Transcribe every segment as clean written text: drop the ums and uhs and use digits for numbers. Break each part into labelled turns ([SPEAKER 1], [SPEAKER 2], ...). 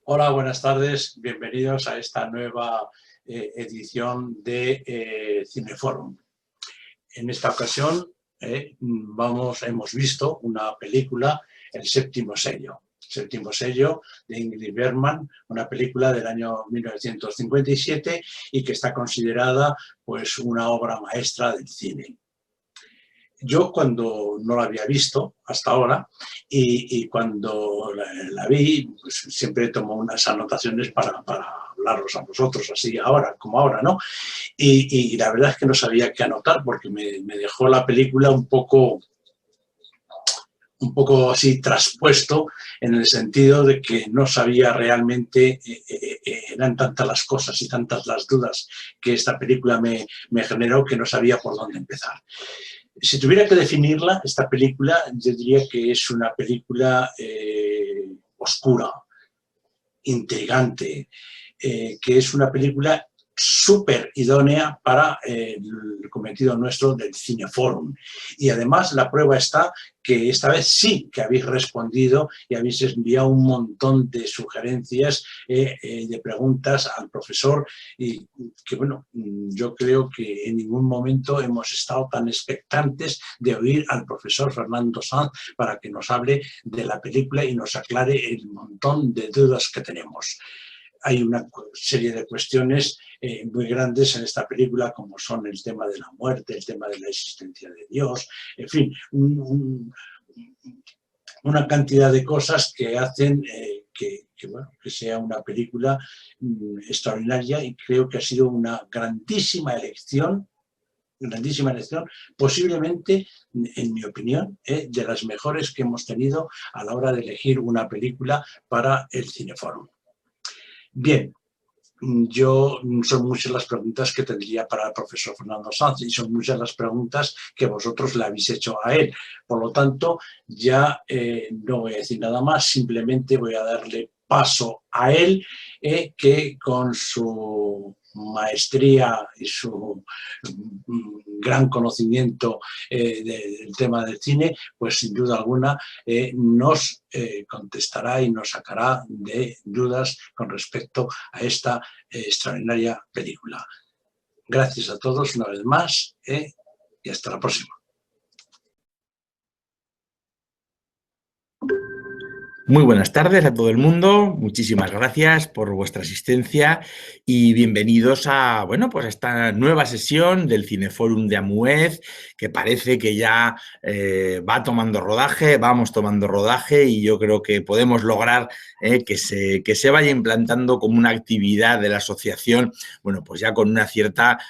[SPEAKER 1] Hola, buenas tardes. Bienvenidos a esta nueva edición de Cineforum. En esta ocasión hemos visto una película, El séptimo sello. Séptimo sello de Ingrid Bergman, una película del año 1957 y que está considerada pues una obra maestra del cine. Yo cuando no la había visto hasta ahora y cuando la vi, pues siempre tomo unas anotaciones para hablarlos a vosotros, así ahora, como ahora, ¿no? Y la verdad es que no sabía qué anotar porque me dejó la película un poco así traspuesto en el sentido de que no sabía realmente, eran tantas las cosas y tantas las dudas que esta película me generó que no sabía por dónde empezar. Si tuviera que definirla, esta película, yo diría que es una película oscura, intrigante, que es una película súper idónea para el cometido nuestro del Cineforum. Y además la prueba está que esta vez sí que habéis respondido y habéis enviado un montón de sugerencias, de preguntas al profesor y que bueno, yo creo que en ningún momento hemos estado tan expectantes de oír al profesor Fernando Sanz para que nos hable de la película y nos aclare el montón de dudas que tenemos. Hay una serie de cuestiones muy grandes en esta película, como son el tema de la muerte, el tema de la existencia de Dios, en fin, una cantidad de cosas que hacen bueno, que sea una película extraordinaria, y creo que ha sido una grandísima elección, posiblemente, en mi opinión, de las mejores que hemos tenido a la hora de elegir una película para el Cineforum. Bien, son muchas las preguntas que tendría para el profesor Fernando Sanz y son muchas las preguntas que vosotros le habéis hecho a él. Por lo tanto, ya no voy a decir nada más, simplemente voy a darle paso a él, que con su maestría y su gran conocimiento del tema del cine, pues sin duda alguna nos contestará y nos sacará de dudas con respecto a esta extraordinaria película. Gracias a todos una vez más y hasta la próxima.
[SPEAKER 2] Muy buenas tardes a todo el mundo, muchísimas gracias por vuestra asistencia y bienvenidos a, bueno, pues a esta nueva sesión del Cineforum de Amuez, que parece que ya va tomando rodaje, vamos tomando rodaje y yo creo que podemos lograr que se vaya implantando como una actividad de la asociación, bueno, pues ya con una cierta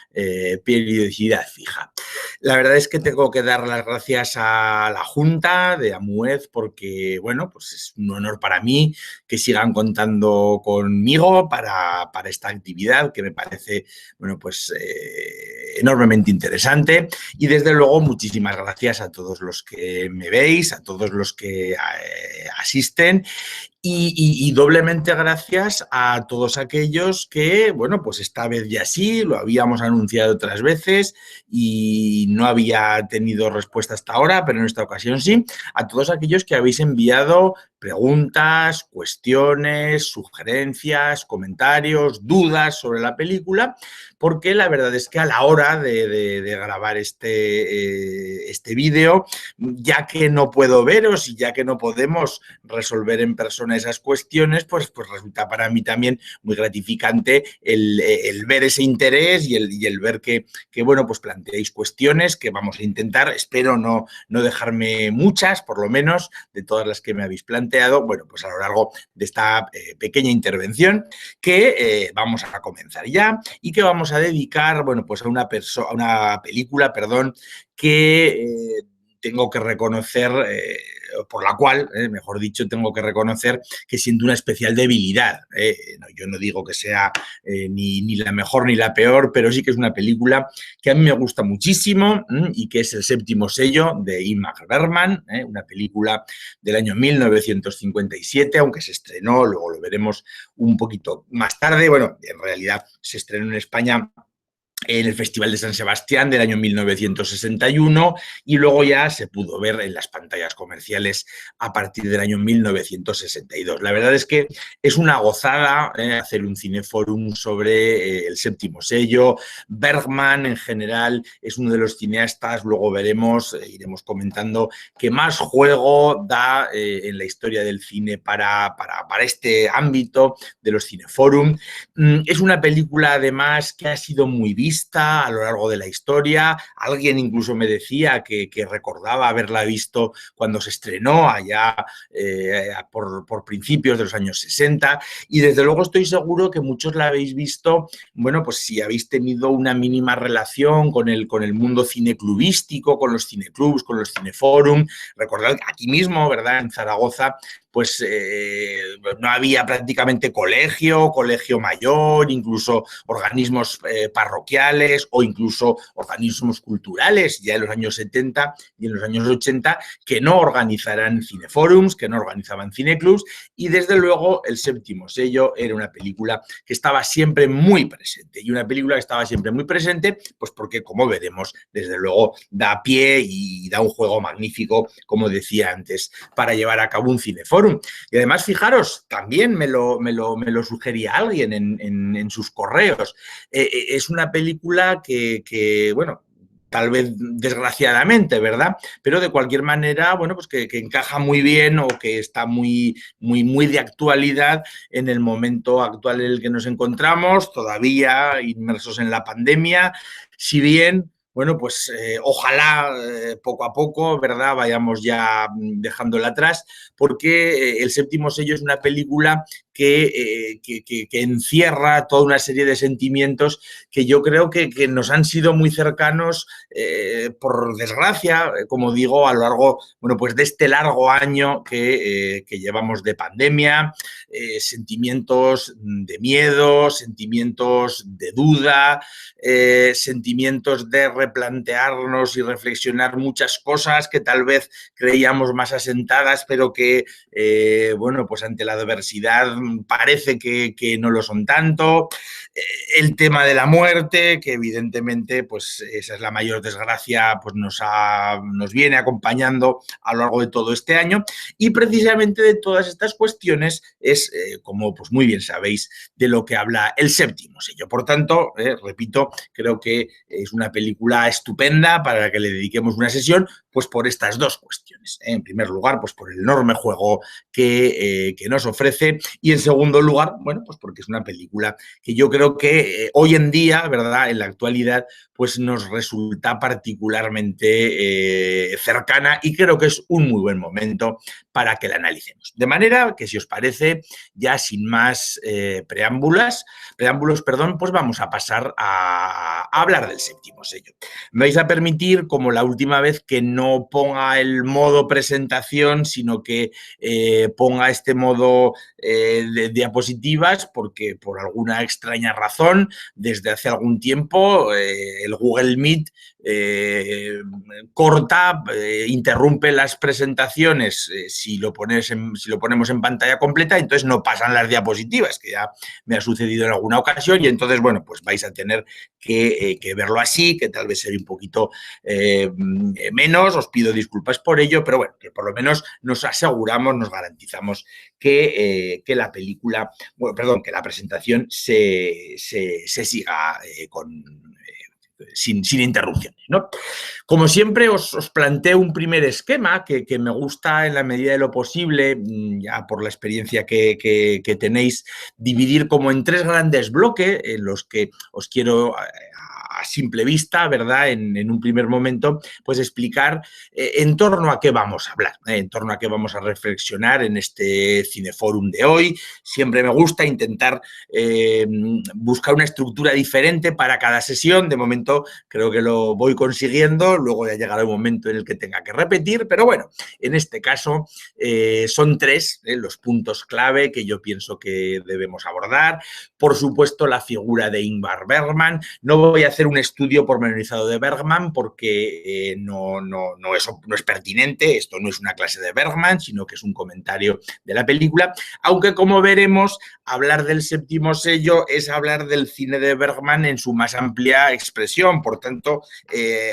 [SPEAKER 2] periodicidad fija. La verdad es que tengo que dar las gracias a la Junta de Amuez porque, bueno, pues es un honor para mí que sigan contando conmigo para esta actividad que me parece, bueno, pues enormemente interesante. Y desde luego muchísimas gracias a todos los que me veis, a todos los que asisten. Y doblemente gracias a todos aquellos que, bueno, pues esta vez ya sí, lo habíamos anunciado otras veces y no había tenido respuesta hasta ahora, pero en esta ocasión sí, a todos aquellos que habéis enviado preguntas, cuestiones, sugerencias, comentarios, dudas sobre la película, porque la verdad es que a la hora de grabar este vídeo, ya que no puedo veros y ya que no podemos resolver en persona esas cuestiones, pues resulta para mí también muy gratificante el ver ese interés y el ver que, bueno, pues planteáis cuestiones que vamos a intentar, espero no dejarme muchas, por lo menos, de todas las que me habéis planteado, bueno, pues a lo largo de esta pequeña intervención que vamos a comenzar ya y que vamos a dedicar, bueno, pues a una película, perdón, que tengo que reconocer, por la cual, mejor dicho, tengo que reconocer que siento una especial debilidad. No, yo no digo que sea ni la mejor ni la peor, pero sí que es una película que a mí me gusta muchísimo y que es El séptimo sello de Ingmar Bergman, una película del año 1957, aunque se estrenó, luego lo veremos un poquito más tarde. Bueno, en realidad se estrenó en España en el Festival de San Sebastián del año 1961 y luego ya se pudo ver en las pantallas comerciales a partir del año 1962. La verdad es que es una gozada hacer un cineforum sobre el séptimo sello. Bergman en general es uno de los cineastas, luego veremos, iremos comentando, que más juego da en la historia del cine para este ámbito de los cineforum. Es una película además que ha sido muy vista a lo largo de la historia. Alguien incluso me decía que recordaba haberla visto cuando se estrenó allá por principios de los años 60 y desde luego estoy seguro que muchos la habéis visto, bueno, pues si habéis tenido una mínima relación con el mundo cineclubístico, con los cineclubs, con los cineforum. Recordad aquí mismo, ¿verdad?, en Zaragoza, pues no había prácticamente colegio mayor, incluso organismos parroquiales o incluso organismos culturales ya en los años 70 y en los años 80 que no organizaran cineforums, que no organizaban cineclubs y desde luego El séptimo sello era una película que estaba siempre muy presente y una película que estaba siempre muy presente pues porque como veremos desde luego da pie y da un juego magnífico, como decía antes, para llevar a cabo un cineforum. Y además, fijaros, también me lo sugería alguien en sus correos. Es una película que, bueno, tal vez desgraciadamente, ¿verdad? Pero de cualquier manera, bueno, pues que encaja muy bien o que está muy de actualidad en el momento actual en el que nos encontramos, todavía inmersos en la pandemia, si bien... Bueno, pues ojalá poco a poco, ¿verdad?, vayamos ya dejándola atrás, porque El séptimo sello es una película que encierra toda una serie de sentimientos que yo creo que nos han sido muy cercanos, por desgracia, como digo, a lo largo, bueno, pues de este largo año que llevamos de pandemia, sentimientos de miedo, sentimientos de duda, sentimientos de replantearnos y reflexionar muchas cosas que tal vez creíamos más asentadas, pero que, bueno, pues ante la adversidad parece que no lo son tanto. El tema de la muerte, que evidentemente, pues esa es la mayor desgracia, pues nos viene acompañando a lo largo de todo este año. Y precisamente de todas estas cuestiones es, como pues muy bien sabéis, de lo que habla El séptimo sello. Por tanto, repito, creo que es una película estupenda para la que le dediquemos una sesión, pues por estas dos cuestiones. En primer lugar, pues por el enorme juego que nos ofrece y en segundo lugar, bueno, pues porque es una película que yo creo que hoy en día, ¿verdad?, en la actualidad, pues nos resulta particularmente cercana y creo que es un muy buen momento para que la analicemos. De manera que, si os parece, ya sin más preámbulos, pues vamos a pasar a hablar del séptimo sello. Me vais a permitir, como la última vez, que no ponga el modo presentación, sino que ponga este modo de diapositivas, porque por alguna extraña razón, desde hace algún tiempo, el Google Meet corta, interrumpe las presentaciones si lo ponemos en pantalla completa, entonces no pasan las diapositivas, que ya me ha sucedido en alguna ocasión y entonces, bueno, pues vais a tener que verlo así, que tal vez sea un poquito menos, os pido disculpas por ello, pero bueno, que por lo menos nos aseguramos, nos garantizamos que la película, bueno, perdón, que la presentación se siga sin interrupciones, ¿no? Como siempre, os planteo un primer esquema que me gusta en la medida de lo posible, ya por la experiencia que tenéis, dividir como en tres grandes bloques en los que os quiero a simple vista, ¿verdad?, en un primer momento, pues explicar en torno a qué vamos a hablar, en torno a qué vamos a reflexionar en este cineforum de hoy. Siempre me gusta intentar buscar una estructura diferente para cada sesión. De momento creo que lo voy consiguiendo, luego ya llegará el momento en el que tenga que repetir, pero bueno, en este caso son tres los puntos clave que yo pienso que debemos abordar. Por supuesto, la figura de Ingmar Bergman. No voy a hacer hacer un estudio pormenorizado de Bergman porque no es pertinente, esto no es una clase de Bergman, sino que es un comentario de la película, aunque como veremos, hablar del séptimo sello es hablar del cine de Bergman en su más amplia expresión. Por tanto,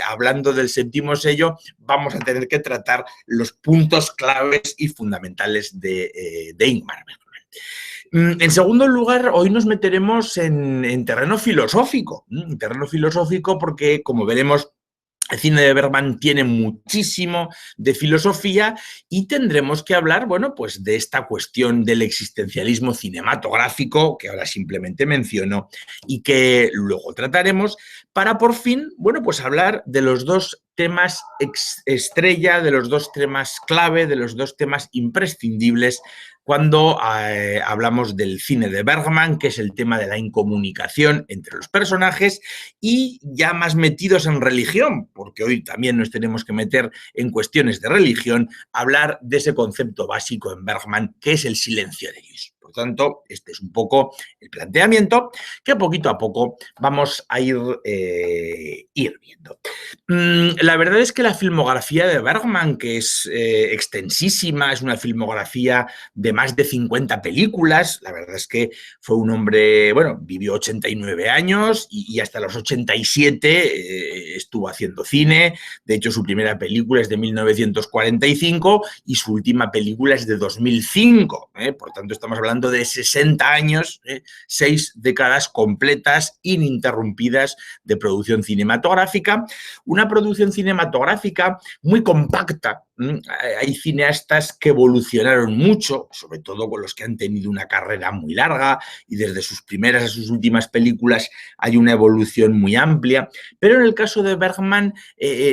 [SPEAKER 2] hablando del séptimo sello, vamos a tener que tratar los puntos claves y fundamentales de Ingmar Bergman. En segundo lugar, hoy nos meteremos en terreno filosófico, porque, como veremos, el cine de Bergman tiene muchísimo de filosofía y tendremos que hablar, bueno, pues de esta cuestión del existencialismo cinematográfico, que ahora simplemente menciono y que luego trataremos, para por fin, bueno, pues hablar de los dos temas estrella, de los dos temas clave, de los dos temas imprescindibles cuando hablamos del cine de Bergman, que es el tema de la incomunicación entre los personajes, y ya más metidos en religión, porque hoy también nos tenemos que meter en cuestiones de religión, hablar de ese concepto básico en Bergman, que es el silencio de Dios. Por tanto, este es un poco el planteamiento que poquito a poco vamos a ir viendo. La verdad es que la filmografía de Bergman, que es extensísima, es una filmografía de más de 50 películas, la verdad es que fue un hombre, bueno, vivió 89 años y hasta los 87 estuvo haciendo cine. De hecho, su primera película es de 1945 y su última película es de 2005. Por tanto, estamos hablando de 60 años, 6 décadas completas, ininterrumpidas de producción cinematográfica. Una producción cinematográfica muy compacta. Hay cineastas que evolucionaron mucho, sobre todo con los que han tenido una carrera muy larga y desde sus primeras a sus últimas películas hay una evolución muy amplia, pero en el caso de Bergman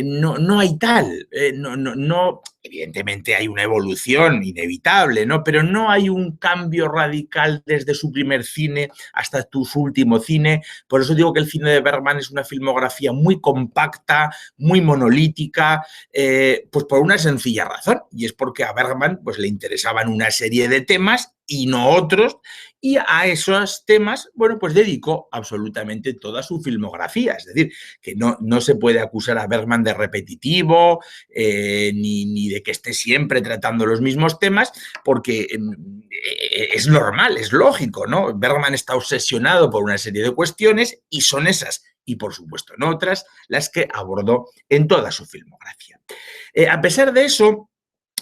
[SPEAKER 2] no hay tal, no, evidentemente hay una evolución inevitable, ¿no? Pero no hay un cambio radical desde su primer cine hasta su último cine. Por eso digo que el cine de Bergman es una filmografía muy compacta, muy monolítica, pues por una sencilla razón, y es porque a Bergman pues, le interesaban una serie de temas y no otros, y a esos temas, bueno, pues dedicó absolutamente toda su filmografía. Es decir, que no se puede acusar a Bergman de repetitivo, ni de que esté siempre tratando los mismos temas, porque es normal, es lógico, ¿no? Bergman está obsesionado por una serie de cuestiones y son esas, y por supuesto no otras, las que abordó en toda su filmografía. A pesar de eso,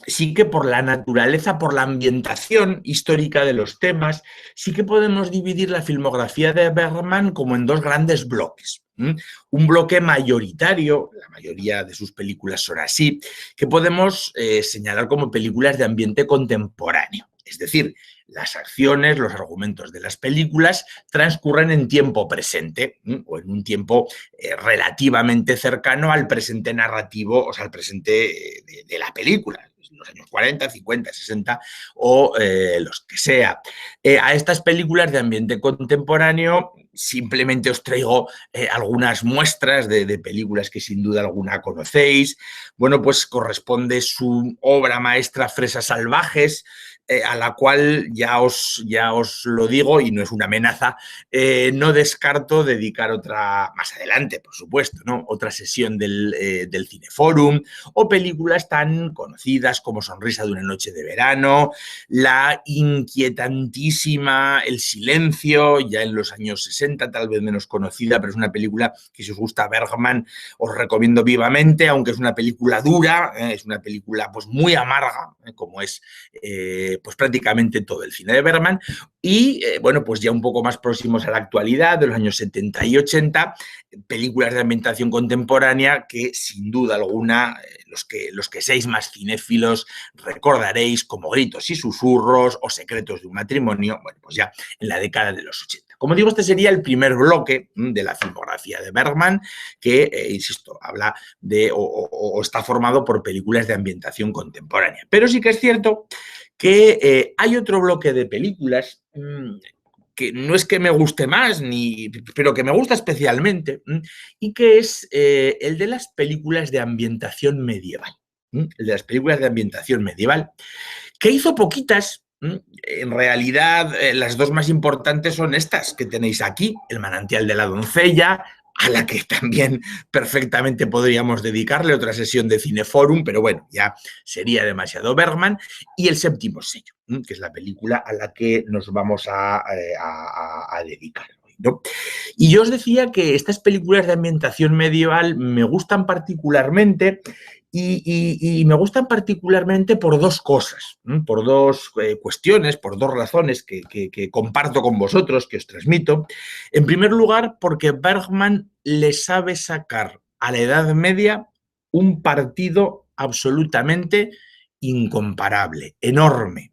[SPEAKER 2] sí que por la naturaleza, por la ambientación histórica de los temas, sí que podemos dividir la filmografía de Bergman como en dos grandes bloques. Un bloque mayoritario, la mayoría de sus películas son así, que podemos señalar como películas de ambiente contemporáneo. Es decir, las acciones, los argumentos de las películas transcurren en tiempo presente o en un tiempo relativamente cercano al presente narrativo, o sea, al presente de la película. Los años 40, 50, 60 o los que sea. A estas películas de ambiente contemporáneo simplemente os traigo algunas muestras de películas que sin duda alguna conocéis. Bueno, pues corresponde su obra maestra Fresas Salvajes, a la cual ya os lo digo y no es una amenaza, no descarto dedicar otra, más adelante, por supuesto, ¿no? Otra sesión del Cineforum, o películas tan conocidas como Sonrisa de una noche de verano, la inquietantísima El silencio, ya en los años 60, tal vez menos conocida, pero es una película que si os gusta Bergman os recomiendo vivamente, aunque es una película dura, es una película pues muy amarga, como es pues prácticamente todo el cine de Bergman, y bueno, pues ya un poco más próximos a la actualidad, de los años 70 y 80, películas de ambientación contemporánea que sin duda alguna los que seáis más cinéfilos recordaréis, como Gritos y susurros o Secretos de un matrimonio, bueno, pues ya en la década de los 80. Como digo, este sería el primer bloque de la filmografía de Bergman que, insisto, habla de o está formado por películas de ambientación contemporánea. Pero sí que es cierto que hay otro bloque de películas que no es que me guste más, pero que me gusta especialmente, y que es el de las películas de ambientación medieval. El de las películas de ambientación medieval, que hizo poquitas. En realidad, las dos más importantes son estas que tenéis aquí, El manantial de la doncella, a la que también perfectamente podríamos dedicarle otra sesión de Cineforum, pero bueno, ya sería demasiado Bergman, y El séptimo sello, que es la película a la que nos vamos a dedicar hoy, ¿no? Y yo os decía que estas películas de ambientación medieval me gustan particularmente y me gustan particularmente por dos cosas, por dos cuestiones, por dos razones que comparto con vosotros, que os transmito. En primer lugar, porque Bergman le sabe sacar a la Edad Media un partido absolutamente incomparable, enorme.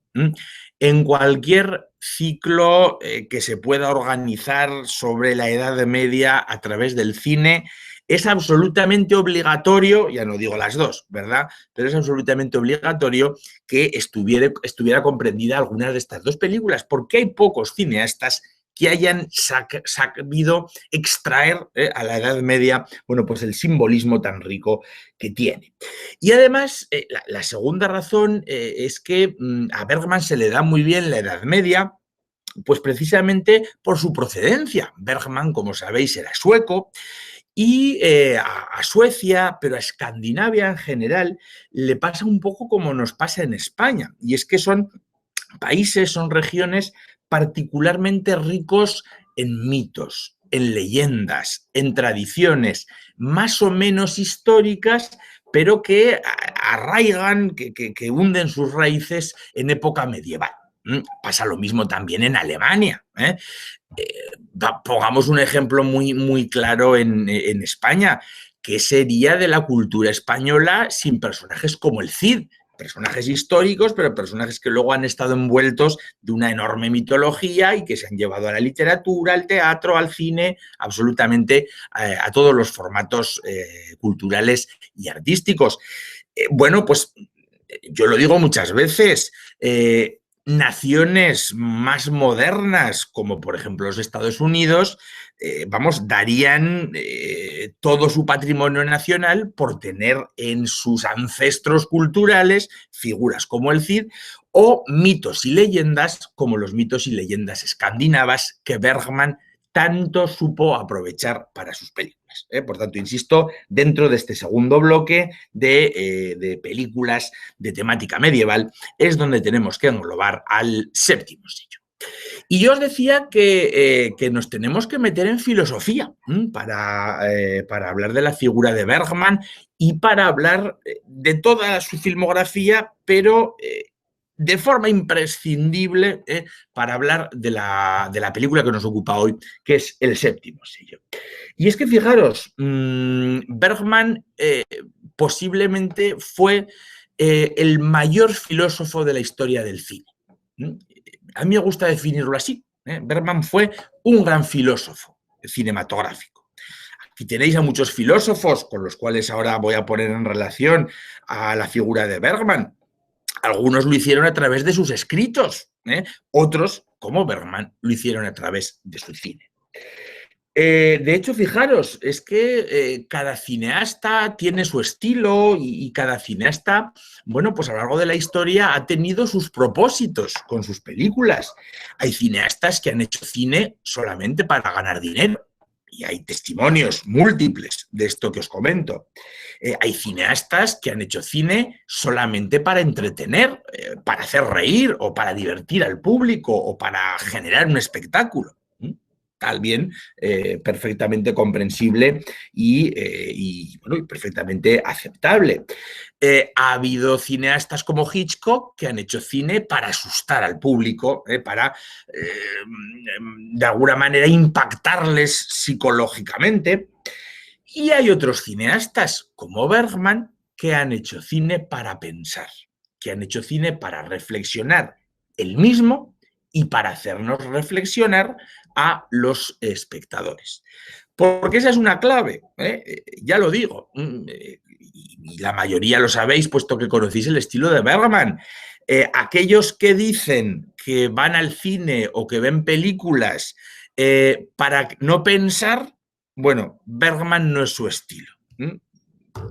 [SPEAKER 2] En cualquier ciclo que se pueda organizar sobre la Edad Media a través del cine, es absolutamente obligatorio, ya no digo las dos, ¿verdad? Pero es absolutamente obligatorio que estuviera comprendida alguna de estas dos películas, porque hay pocos cineastas que hayan sabido extraer a la Edad Media, bueno, pues el simbolismo tan rico que tiene. Y además, la segunda razón es que a Bergman se le da muy bien la Edad Media, pues precisamente por su procedencia. Bergman, como sabéis, era sueco, y a Suecia, pero a Escandinavia en general, le pasa un poco como nos pasa en España, y es que son países, son regiones particularmente ricos en mitos, en leyendas, en tradiciones más o menos históricas, pero que arraigan, que hunden sus raíces en época medieval. Pasa lo mismo también en Alemania. Pongamos un ejemplo muy claro en España, que sería de la cultura española sin personajes como el Cid, personajes históricos, pero personajes que luego han estado envueltos de una enorme mitología y que se han llevado a la literatura, al teatro, al cine, absolutamente a todos los formatos culturales y artísticos. Bueno, pues yo lo digo muchas veces, naciones más modernas, como por ejemplo los Estados Unidos, darían todo su patrimonio nacional por tener en sus ancestros culturales figuras como el Cid o mitos y leyendas como los mitos y leyendas escandinavas que Bergman tanto supo aprovechar para sus películas. Por tanto, insisto, dentro de este segundo bloque de películas de temática medieval es donde tenemos que englobar al séptimo sello. Y yo os decía que nos tenemos que meter en filosofía para hablar de la figura de Bergman y para hablar de toda su filmografía, pero de forma imprescindible para hablar de la película que nos ocupa hoy, que es El séptimo sello. Y es que fijaros, Bergman posiblemente fue el mayor filósofo de la historia del cine. A mí me gusta definirlo así. Bergman fue un gran filósofo cinematográfico. Aquí tenéis a muchos filósofos con los cuales ahora voy a poner en relación a la figura de Bergman. Algunos lo hicieron a través de sus escritos, otros, como Bergman, lo hicieron a través de su cine. De hecho, fijaros, es que cada cineasta tiene su estilo y cada cineasta, bueno, pues a lo largo de la historia ha tenido sus propósitos con sus películas. Hay cineastas que han hecho cine solamente para ganar dinero y hay testimonios múltiples de esto que os comento. Hay cineastas que han hecho cine solamente para entretener, para hacer reír o para divertir al público o para generar un espectáculo. También perfectamente comprensible y perfectamente aceptable. Ha habido cineastas como Hitchcock que han hecho cine para asustar al público, para de alguna manera impactarles psicológicamente. Y hay otros cineastas como Bergman que han hecho cine para pensar, que han hecho cine para reflexionar él mismo y para hacernos reflexionar a los espectadores. Porque esa es una clave, ya lo digo, y la mayoría lo sabéis puesto que conocéis el estilo de Bergman. Aquellos que dicen que van al cine o que ven películas para no pensar, bueno, Bergman no es su estilo.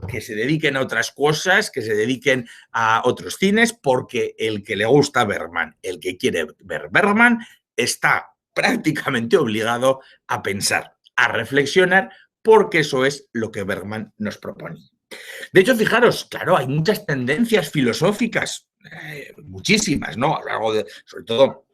[SPEAKER 2] Que se dediquen a otras cosas, que se dediquen a otros cines, porque el que le gusta Bergman, el que quiere ver Bergman, está prácticamente obligado a pensar, a reflexionar, porque eso es lo que Bergman nos propone. De hecho, fijaros, claro, hay muchas tendencias filosóficas, muchísimas, ¿no? A lo largo de, sobre todo,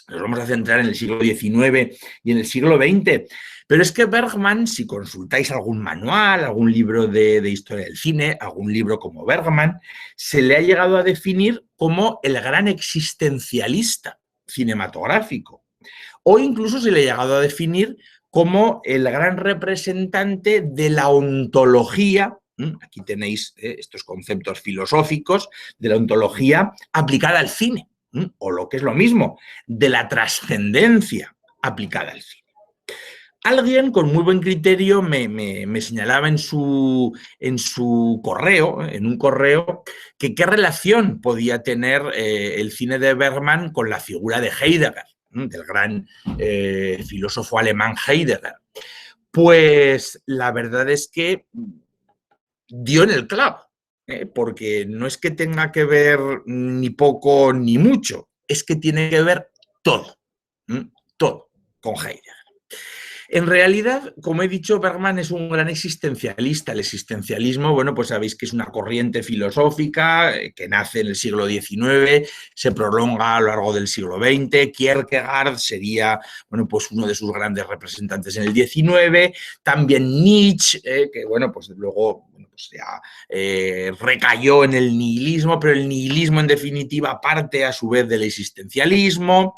[SPEAKER 2] nos vamos a centrar en el siglo XIX y en el siglo XX. Pero es que Bergman, si consultáis algún manual, algún libro de historia del cine, algún libro como Bergman, se le ha llegado a definir como el gran existencialista cinematográfico. O incluso se le ha llegado a definir como el gran representante de la ontología. Aquí tenéis estos conceptos filosóficos de la ontología aplicada al cine, o lo que es lo mismo, de la trascendencia aplicada al cine. Alguien con muy buen criterio me señalaba en su correo, en un correo, que qué relación podía tener el cine de Bergman con la figura de Heidegger, del gran filósofo alemán Heidegger. Pues la verdad es que dio en el clavo, porque no es que tenga que ver ni poco ni mucho, es que tiene que ver todo, todo con Heidegger. En realidad, como he dicho, Bergman es un gran existencialista. El existencialismo, bueno, pues sabéis que es una corriente filosófica que nace en el siglo XIX, se prolonga a lo largo del siglo XX. Kierkegaard sería, bueno, pues uno de sus grandes representantes en el XIX. También Nietzsche, que, bueno, pues luego pues ya recayó en el nihilismo, pero el nihilismo, en definitiva, parte a su vez del existencialismo.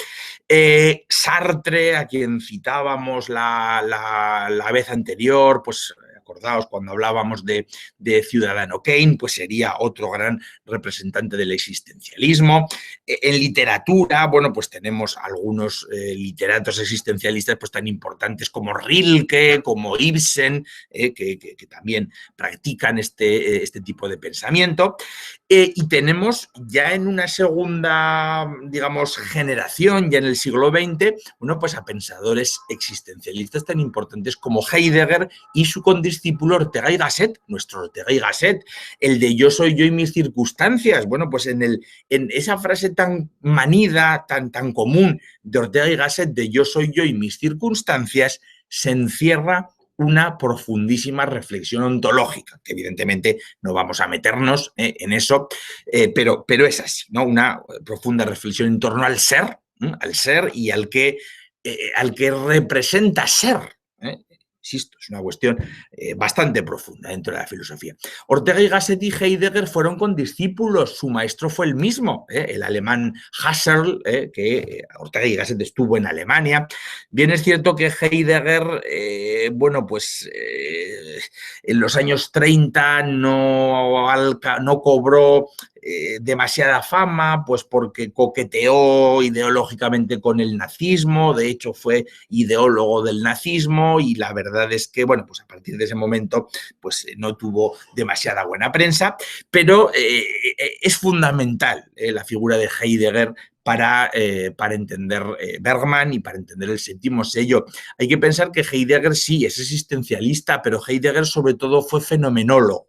[SPEAKER 2] Sartre, a quien citábamos la vez anterior, pues acordaos cuando hablábamos de Ciudadano Kane, pues sería otro gran representante del existencialismo. En literatura, bueno, pues tenemos algunos literatos existencialistas pues tan importantes como Rilke, como Ibsen, que también practican este tipo de pensamiento. Y tenemos ya en una segunda, digamos, generación, ya en el siglo XX, bueno, pues a pensadores existencialistas tan importantes como Heidegger y su condiscípulo Ortega y Gasset, nuestro Ortega y Gasset, el de yo soy yo y mis circunstancias. Bueno, pues en esa frase tan manida, tan común de Ortega y Gasset de yo soy yo y mis circunstancias, se encierra una profundísima reflexión ontológica, que evidentemente no vamos a meternos en eso, pero es así, ¿no? Una profunda reflexión en torno al ser y al que representa ser. Insisto, es una cuestión bastante profunda dentro de la filosofía. Ortega y Gasset y Heidegger fueron condiscípulos, su maestro fue el mismo, el alemán Husserl, que Ortega y Gasset estuvo en Alemania. Bien es cierto que Heidegger, bueno, pues en los años 30 no cobró demasiada fama, pues porque coqueteó ideológicamente con el nazismo, de hecho fue ideólogo del nazismo y la verdad es que, bueno, pues a partir de ese momento pues no tuvo demasiada buena prensa, pero es fundamental la figura de Heidegger para entender Bergman y para entender el séptimo sello. Hay que pensar que Heidegger sí es existencialista, pero Heidegger sobre todo fue fenomenólogo.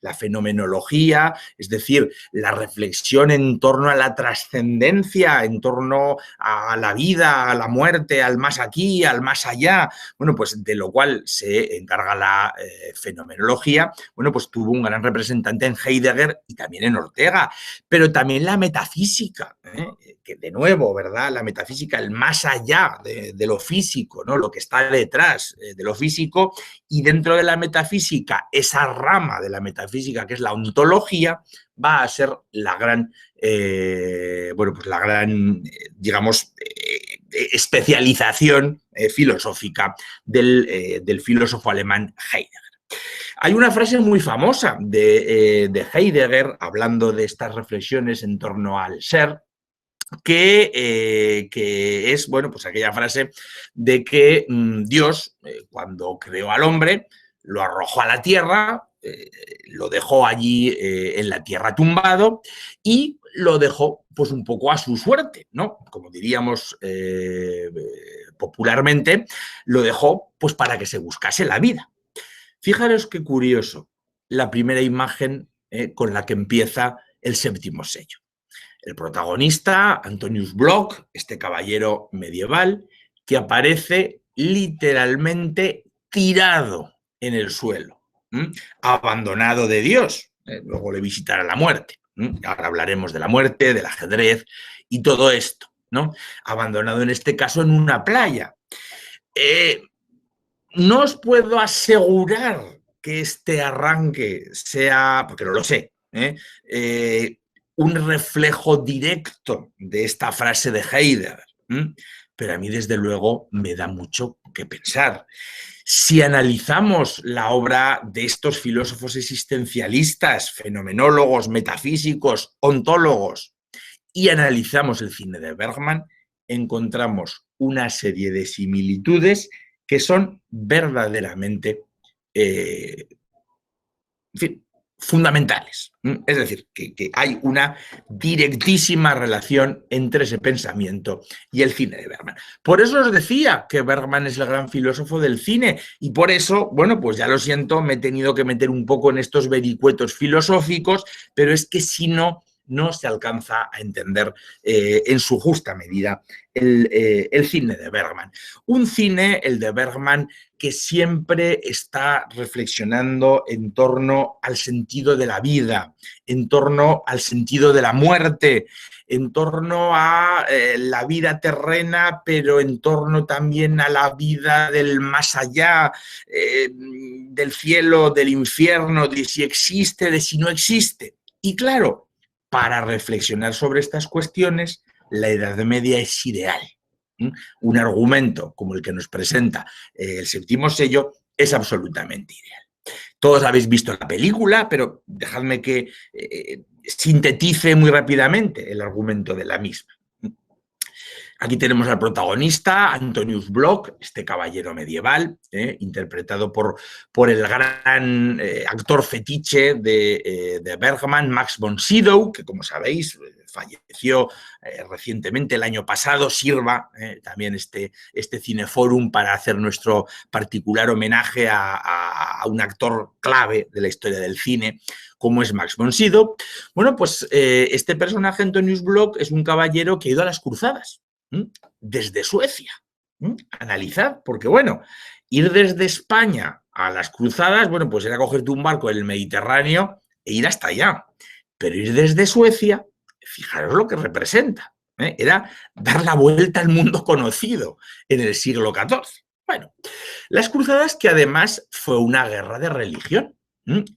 [SPEAKER 2] La fenomenología, es decir, la reflexión en torno a la trascendencia, en torno a la vida, a la muerte, al más aquí, al más allá, bueno, pues de lo cual se encarga la fenomenología, bueno, pues tuvo un gran representante en Heidegger y también en Ortega, pero también la metafísica, que de nuevo, ¿verdad? La metafísica, el más allá de lo físico, ¿no? Lo que está detrás de lo físico, y dentro de la metafísica, esa rama de la metafísica que es la ontología, va a ser la gran, bueno, pues la gran, digamos, especialización filosófica del filósofo alemán Heidegger. Hay una frase muy famosa de Heidegger, hablando de estas reflexiones en torno al ser, que es, bueno, pues aquella frase de que Dios, cuando creó al hombre, lo arrojó a la tierra, lo dejó allí en la tierra tumbado y lo dejó pues un poco a su suerte, ¿no? Como diríamos popularmente, lo dejó pues para que se buscase la vida. Fijaros qué curioso, la primera imagen con la que empieza el séptimo sello. El protagonista, Antonius Bloch, este caballero medieval, que aparece literalmente tirado en el suelo, abandonado de Dios. Luego le visitará la muerte. Ahora hablaremos de la muerte, del ajedrez y todo esto, ¿no? Abandonado en este caso en una playa. No os puedo asegurar que este arranque sea, porque no lo sé, un reflejo directo de esta frase de Heidegger, pero a mí desde luego me da mucho que pensar. Si analizamos la obra de estos filósofos existencialistas, fenomenólogos, metafísicos, ontólogos, y analizamos el cine de Bergman, encontramos una serie de similitudes que son verdaderamente en fin, fundamentales. Es decir, que hay una directísima relación entre ese pensamiento y el cine de Bergman. Por eso os decía que Bergman es el gran filósofo del cine y por eso, bueno, pues ya lo siento, me he tenido que meter un poco en estos vericuetos filosóficos, pero es que si no, no se alcanza a entender en su justa medida el cine de Bergman. Un cine, el de Bergman, que siempre está reflexionando en torno al sentido de la vida, en torno al sentido de la muerte, en torno a la vida terrena, pero en torno también a la vida del más allá, del cielo, del infierno, de si existe, de si no existe. Y claro, para reflexionar sobre estas cuestiones, la Edad Media es ideal. Un argumento como el que nos presenta el séptimo sello es absolutamente ideal. Todos habéis visto la película, pero dejadme que sintetice muy rápidamente el argumento de la misma. Aquí tenemos al protagonista, Antonius Block, este caballero medieval, interpretado por el gran actor fetiche de Bergman, Max von Sydow, que como sabéis falleció recientemente el año pasado. Sirva también este Cineforum para hacer nuestro particular homenaje a un actor clave de la historia del cine, como es Max von Sydow. Bueno, pues este personaje, Antonius Block, es un caballero que ha ido a las cruzadas desde Suecia. Analizad, porque bueno, ir desde España a las cruzadas, bueno, pues era cogerte un barco en el Mediterráneo e ir hasta allá. Pero ir desde Suecia, fijaros lo que representa, era dar la vuelta al mundo conocido en el siglo XIV. Bueno, las cruzadas, que además fue una guerra de religión.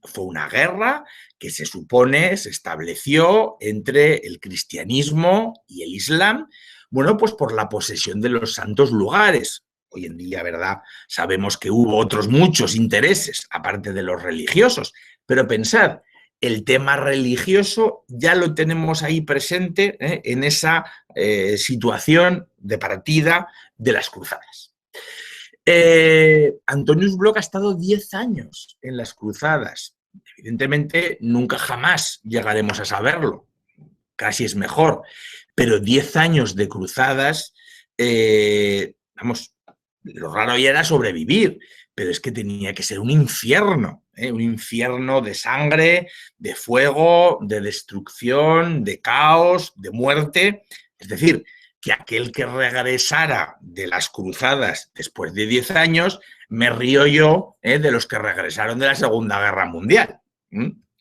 [SPEAKER 2] Fue una guerra que se supone se estableció entre el cristianismo y el islam, bueno, pues por la posesión de los santos lugares. Hoy en día, ¿verdad? Sabemos que hubo otros muchos intereses, aparte de los religiosos, pero pensad, el tema religioso ya lo tenemos ahí presente en esa situación de partida de las cruzadas. Antonius Block ha estado 10 años en las cruzadas. Evidentemente, nunca jamás llegaremos a saberlo. Casi es mejor. Pero 10 años de cruzadas, vamos, lo raro ya era sobrevivir, pero es que tenía que ser un infierno de sangre, de fuego, de destrucción, de caos, de muerte. Es decir, que aquel que regresara de las cruzadas después de 10 años, me río yo de los que regresaron de la Segunda Guerra Mundial.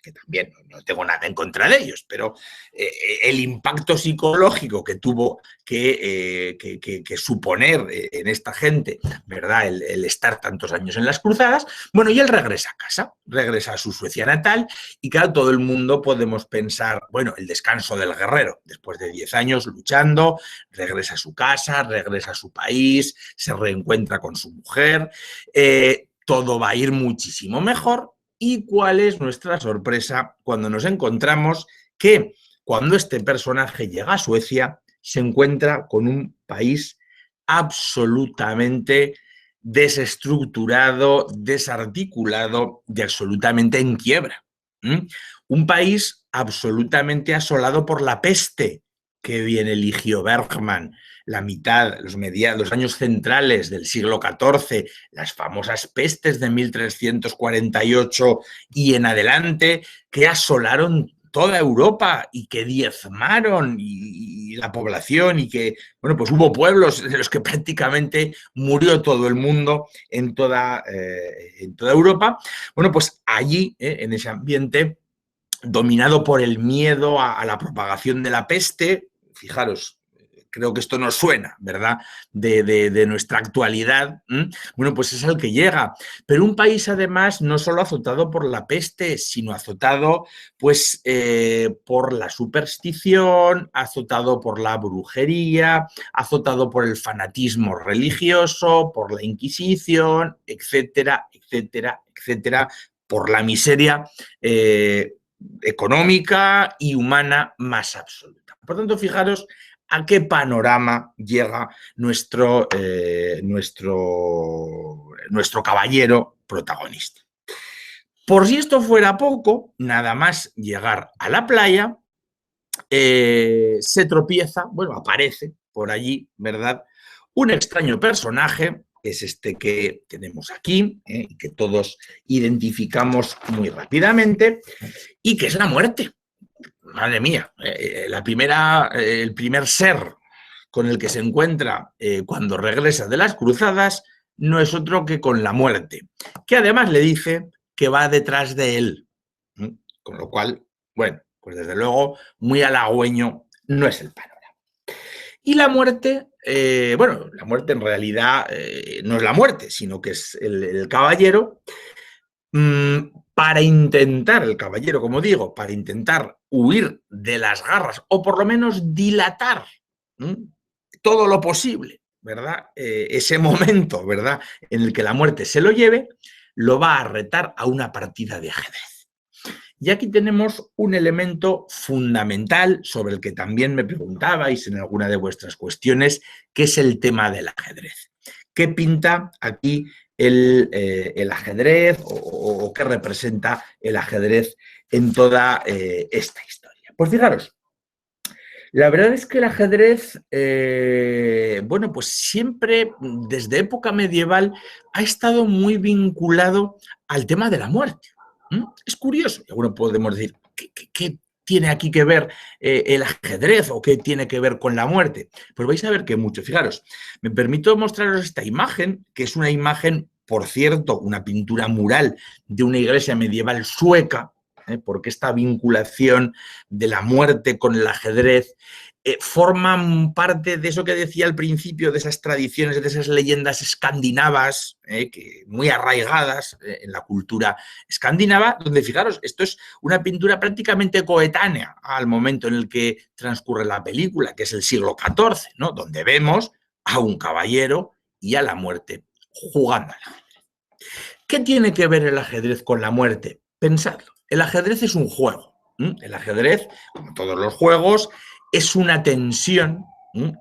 [SPEAKER 2] Que también no tengo nada en contra de ellos, pero el impacto psicológico que tuvo que suponer en esta gente, ¿verdad? El estar tantos años en las cruzadas, bueno, y él regresa a casa, regresa a su Suecia natal, y claro, todo el mundo podemos pensar, bueno, el descanso del guerrero, después de 10 años luchando, regresa a su casa, regresa a su país, se reencuentra con su mujer, todo va a ir muchísimo mejor. ¿Y cuál es nuestra sorpresa cuando nos encontramos que cuando este personaje llega a Suecia se encuentra con un país absolutamente desestructurado, desarticulado y absolutamente en quiebra? Un país absolutamente asolado por la peste, que bien eligió Bergman, la mitad, los años centrales del siglo XIV, las famosas pestes de 1348 y en adelante, que asolaron toda Europa y que diezmaron y y la población y que, bueno, pues hubo pueblos en los que prácticamente murió todo el mundo en toda Europa. Bueno, pues allí, en ese ambiente, dominado por el miedo a la propagación de la peste, fijaros, creo que esto nos suena, ¿verdad?, de nuestra actualidad. Bueno, pues es al que llega. Pero un país, además, no solo azotado por la peste, sino azotado, pues, por la superstición, azotado por la brujería, azotado por el fanatismo religioso, por la Inquisición, etcétera, etcétera, etcétera, por la miseria económica y humana más absoluta. Por tanto, fijaros a qué panorama llega nuestro caballero protagonista. Por si esto fuera poco, nada más llegar a la playa, se tropieza, bueno, aparece por allí, ¿verdad?, un extraño personaje, que es este que tenemos aquí, y que todos identificamos muy rápidamente, y que es la muerte. Madre mía, el primer ser con el que se encuentra cuando regresa de las cruzadas no es otro que con la muerte, que además le dice que va detrás de él. Con lo cual, bueno, pues desde luego, muy halagüeño no es el panorama. Y la muerte, bueno, la muerte en realidad no es la muerte, sino que es el caballero. Para intentar, el caballero, como digo, para intentar huir de las garras o por lo menos dilatar todo lo posible, ¿verdad? Ese momento, ¿verdad?, en el que la muerte se lo lleve, lo va a retar a una partida de ajedrez. Y aquí tenemos un elemento fundamental sobre el que también me preguntabais en alguna de vuestras cuestiones, que es el tema del ajedrez. ¿Qué pinta aquí el ajedrez o qué representa el ajedrez en toda esta historia? Pues fijaros, la verdad es que el ajedrez, bueno, pues siempre, desde época medieval, ha estado muy vinculado al tema de la muerte. Es curioso, y algunos podemos decir, ¿qué tiene aquí que ver el ajedrez o qué tiene que ver con la muerte? Pues vais a ver que mucho. Fijaros, me permito mostraros esta imagen, que es una imagen, por cierto, una pintura mural de una iglesia medieval sueca, porque esta vinculación de la muerte con el ajedrez forman parte de eso que decía al principio, de esas tradiciones, de esas leyendas escandinavas, muy arraigadas en la cultura escandinava, donde, fijaros, esto es una pintura prácticamente coetánea al momento en el que transcurre la película, que es el siglo XIV, ¿no?, donde vemos a un caballero y a la muerte jugando al ajedrez. ¿Qué tiene que ver el ajedrez con la muerte? Pensadlo. El ajedrez es un juego. El ajedrez, como todos los juegos, es una tensión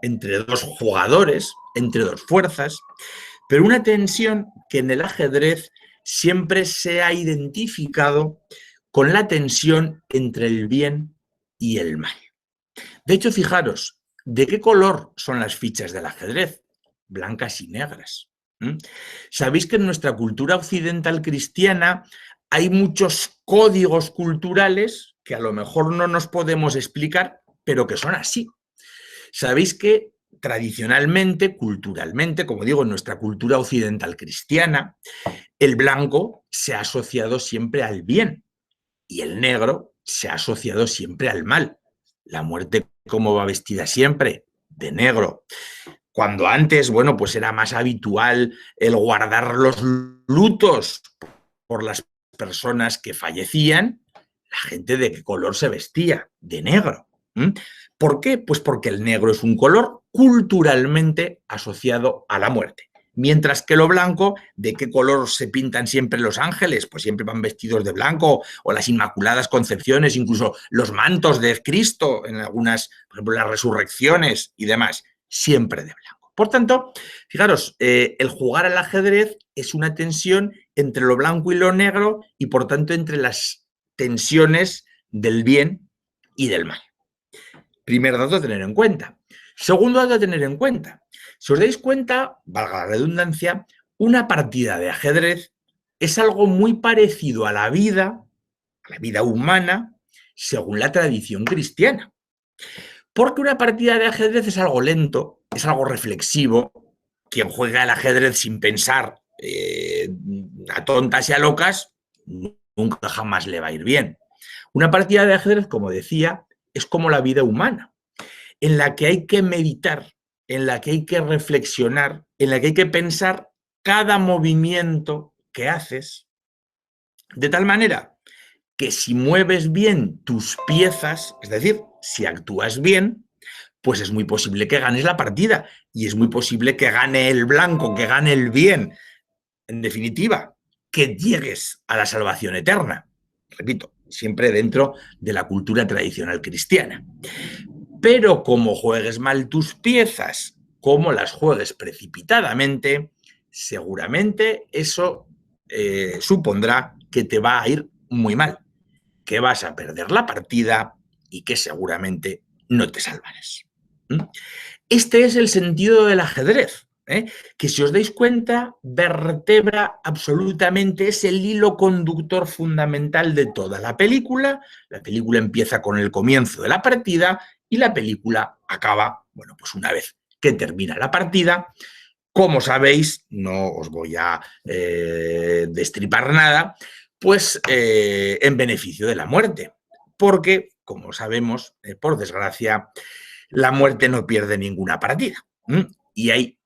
[SPEAKER 2] entre dos jugadores, entre dos fuerzas, pero una tensión que en el ajedrez siempre se ha identificado con la tensión entre el bien y el mal. De hecho, fijaros, ¿de qué color son las fichas del ajedrez? Blancas y negras. Sabéis que en nuestra cultura occidental cristiana hay muchos códigos culturales que a lo mejor no nos podemos explicar, pero que son así. Sabéis que tradicionalmente, culturalmente, como digo, en nuestra cultura occidental cristiana, el blanco se ha asociado siempre al bien y el negro se ha asociado siempre al mal. La muerte, ¿cómo va vestida siempre? De negro. Cuando antes, bueno, pues era más habitual el guardar los lutos por las personas que fallecían, la gente ¿de qué color se vestía? De negro. ¿Por qué? Pues porque el negro es un color culturalmente asociado a la muerte. Mientras que lo blanco, ¿de qué color se pintan siempre los ángeles? Pues siempre van vestidos de blanco, o las Inmaculadas Concepciones, incluso los mantos de Cristo en algunas, por ejemplo, las resurrecciones y demás, siempre de blanco. Por tanto, fijaros, el jugar al ajedrez es una tensión entre lo blanco y lo negro y, por tanto, entre las tensiones del bien y del mal. Primer dato a tener en cuenta. Segundo dato a tener en cuenta. Si os dais cuenta, valga la redundancia, una partida de ajedrez es algo muy parecido a la vida humana según la tradición cristiana. Porque una partida de ajedrez es algo lento, es algo reflexivo. Quien juega al ajedrez sin pensar a tontas y a locas, nunca jamás le va a ir bien. Una partida de ajedrez, como decía, es como la vida humana, en la que hay que meditar, en la que hay que reflexionar, en la que hay que pensar cada movimiento que haces, de tal manera que si mueves bien tus piezas, es decir, si actúas bien, pues es muy posible que ganes la partida y es muy posible que gane el blanco, que gane el bien. En definitiva, que llegues a la salvación eterna. Repito, siempre dentro de la cultura tradicional cristiana. Pero como juegues mal tus piezas, como las juegues precipitadamente, seguramente eso supondrá que te va a ir muy mal, que vas a perder la partida y que seguramente no te salvarás. Este es el sentido del ajedrez, que si os dais cuenta, vertebra absolutamente, es el hilo conductor fundamental de toda la película. La película empieza con el comienzo de la partida y la película acaba, bueno, pues una vez que termina la partida. Como sabéis, no os voy a destripar nada, pues en beneficio de la muerte. Porque, como sabemos, por desgracia, la muerte no pierde ninguna partida. Y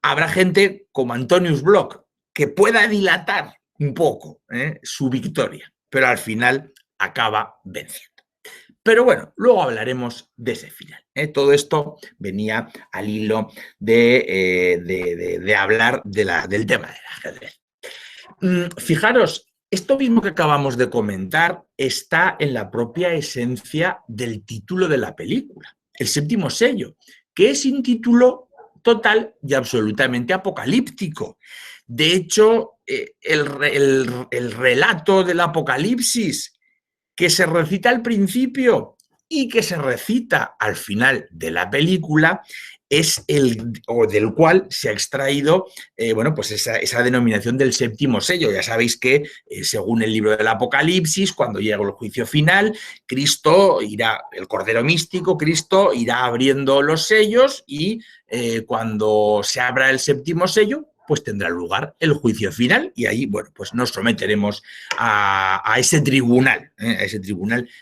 [SPEAKER 2] habrá gente como Antonius Bloch que pueda dilatar un poco su victoria, pero al final acaba venciendo. Pero bueno, luego hablaremos de ese final. Todo esto venía al hilo de hablar del tema del ajedrez. Fijaros, esto mismo que acabamos de comentar está en la propia esencia del título de la película, el séptimo sello, que es un título total y absolutamente apocalíptico. De hecho, el relato del apocalipsis que se recita al principio y que se recita al final de la película es del cual se ha extraído bueno, pues esa denominación del séptimo sello. Ya sabéis que, según el libro del Apocalipsis, cuando llega el juicio final, Cristo irá, el Cordero Místico, Cristo irá abriendo los sellos y cuando se abra el séptimo sello, pues tendrá lugar el juicio final y ahí, bueno, pues nos someteremos a ese tribunal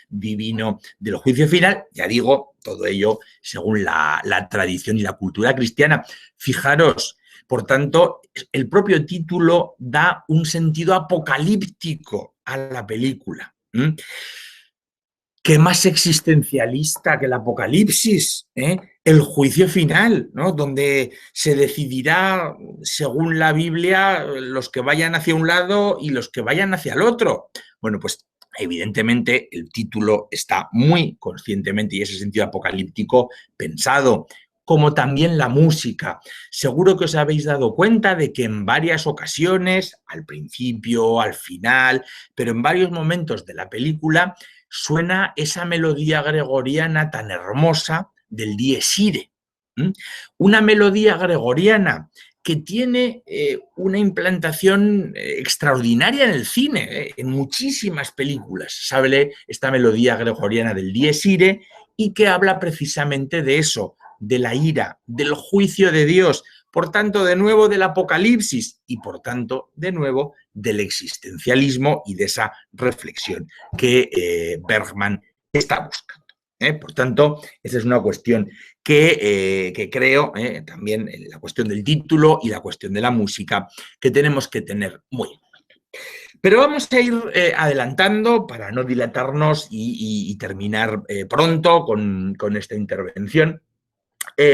[SPEAKER 2] divino del juicio final. Ya digo, todo ello según la tradición y la cultura cristiana. Fijaros, por tanto, el propio título da un sentido apocalíptico a la película. ¿Qué más existencialista que el apocalipsis? El juicio final, ¿no? Donde se decidirá, según la Biblia, los que vayan hacia un lado y los que vayan hacia el otro. Bueno, pues evidentemente el título está muy conscientemente y ese sentido apocalíptico pensado, como también la música. Seguro que os habéis dado cuenta de que en varias ocasiones, al principio, al final, pero en varios momentos de la película, suena esa melodía gregoriana tan hermosa del Dies Irae. Una melodía gregoriana que tiene una implantación extraordinaria en el cine, en muchísimas películas. Sale esta melodía gregoriana del Dies Irae y que habla precisamente de eso, de la ira, del juicio de Dios, por tanto, de nuevo del apocalipsis y, por tanto, de nuevo del existencialismo y de esa reflexión que Bergman está buscando. Por tanto, esa es una cuestión que creo, también la cuestión del título y la cuestión de la música, que tenemos que tener muy en cuenta. Pero vamos a ir adelantando para no dilatarnos y terminar pronto con esta intervención.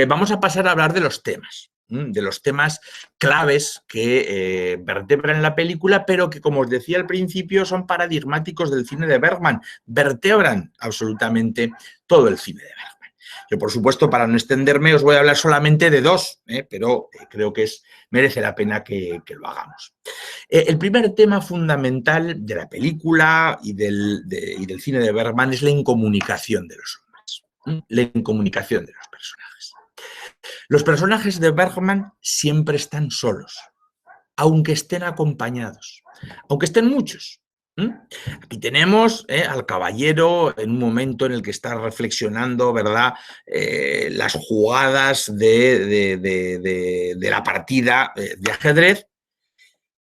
[SPEAKER 2] Vamos a pasar a hablar de los temas claves que vertebran la película, pero que, como os decía al principio, son paradigmáticos del cine de Bergman, vertebran absolutamente todo el cine de Bergman. Yo, por supuesto, para no extenderme, os voy a hablar solamente de dos, pero creo que merece la pena que lo hagamos. El primer tema fundamental de la película y del cine de Bergman es la incomunicación de los hombres, la incomunicación de los personajes. Los personajes de Bergman siempre están solos, aunque estén acompañados, aunque estén muchos, Aquí tenemos al caballero en un momento en el que está reflexionando, ¿verdad?, las jugadas de la partida de ajedrez,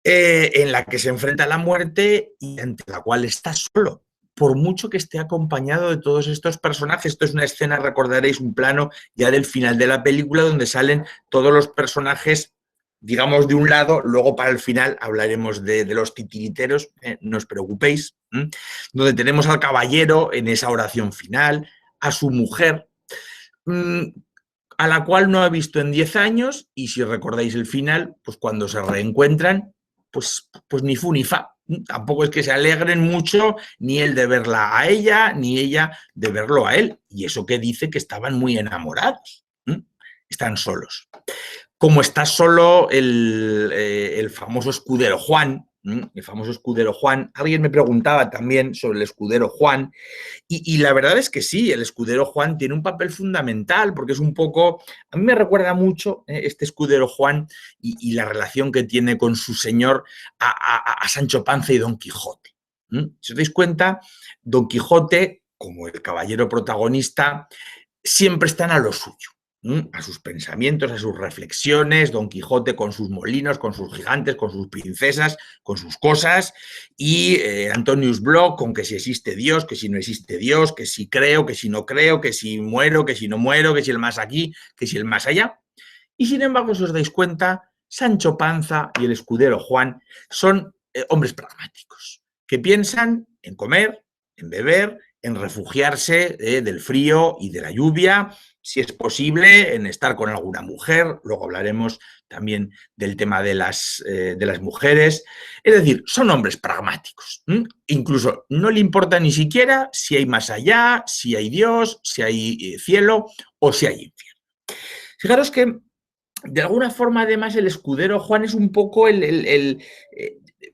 [SPEAKER 2] en la que se enfrenta a la muerte y ante la cual está solo, por mucho que esté acompañado de todos estos personajes. Esto es una escena, recordaréis, un plano ya del final de la película, donde salen todos los personajes, digamos, de un lado. Luego, para el final, hablaremos de los titiriteros, no os preocupéis, donde tenemos al caballero en esa oración final, a su mujer, a la cual no ha visto en 10 años, y si recordáis el final, pues cuando se reencuentran, pues ni fu ni fa. Tampoco es que se alegren mucho, ni él de verla a ella, ni ella de verlo a él. Y eso que dice que estaban muy enamorados. Están solos. Como está solo el famoso escudero Juan, alguien me preguntaba también sobre el escudero Juan, y la verdad es que sí, el escudero Juan tiene un papel fundamental, porque es un poco, a mí me recuerda mucho este escudero Juan y la relación que tiene con su señor a Sancho Panza y Don Quijote. Si os dais cuenta, Don Quijote, como el caballero protagonista, siempre están a lo suyo, a sus pensamientos, a sus reflexiones. Don Quijote con sus molinos, con sus gigantes, con sus princesas, con sus cosas, y Antonius Block con que si existe Dios, que si no existe Dios, que si creo, que si no creo, que si muero, que si no muero, que si el más aquí, que si el más allá. Y sin embargo, si os dais cuenta, Sancho Panza y el escudero Juan son hombres pragmáticos, que piensan en comer, en beber, en refugiarse del frío y de la lluvia, si es posible, en estar con alguna mujer. Luego hablaremos también del tema de las mujeres. Es decir, son hombres pragmáticos. Incluso no le importa ni siquiera si hay más allá, si hay Dios, si hay cielo o si hay infierno. Fijaros que, de alguna forma, además, el escudero Juan es un poco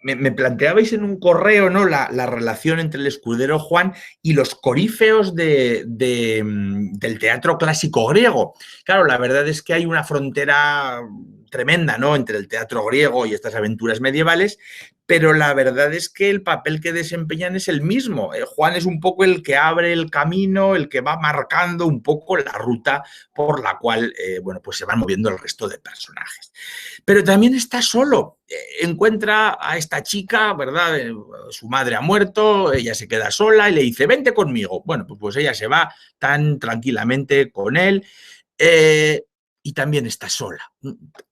[SPEAKER 2] me planteabais en un correo, ¿no?, la relación entre el escudero Juan y los corifeos del teatro clásico griego. Claro, la verdad es que hay una frontera tremenda, ¿no?, entre el teatro griego y estas aventuras medievales, pero la verdad es que el papel que desempeñan es el mismo. Juan es un poco el que abre el camino, el que va marcando un poco la ruta por la cual pues se van moviendo el resto de personajes. Pero también está solo. Encuentra a esta chica, ¿verdad? Su madre ha muerto, ella se queda sola y le dice, vente conmigo. Bueno, pues ella se va tan tranquilamente con él. Y también está sola.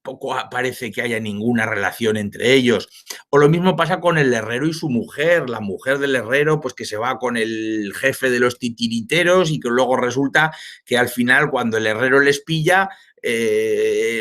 [SPEAKER 2] Tampoco parece que haya ninguna relación entre ellos. O lo mismo pasa con el herrero y su mujer. La mujer del herrero, pues que se va con el jefe de los titiriteros, y que luego resulta que al final, cuando el herrero les pilla,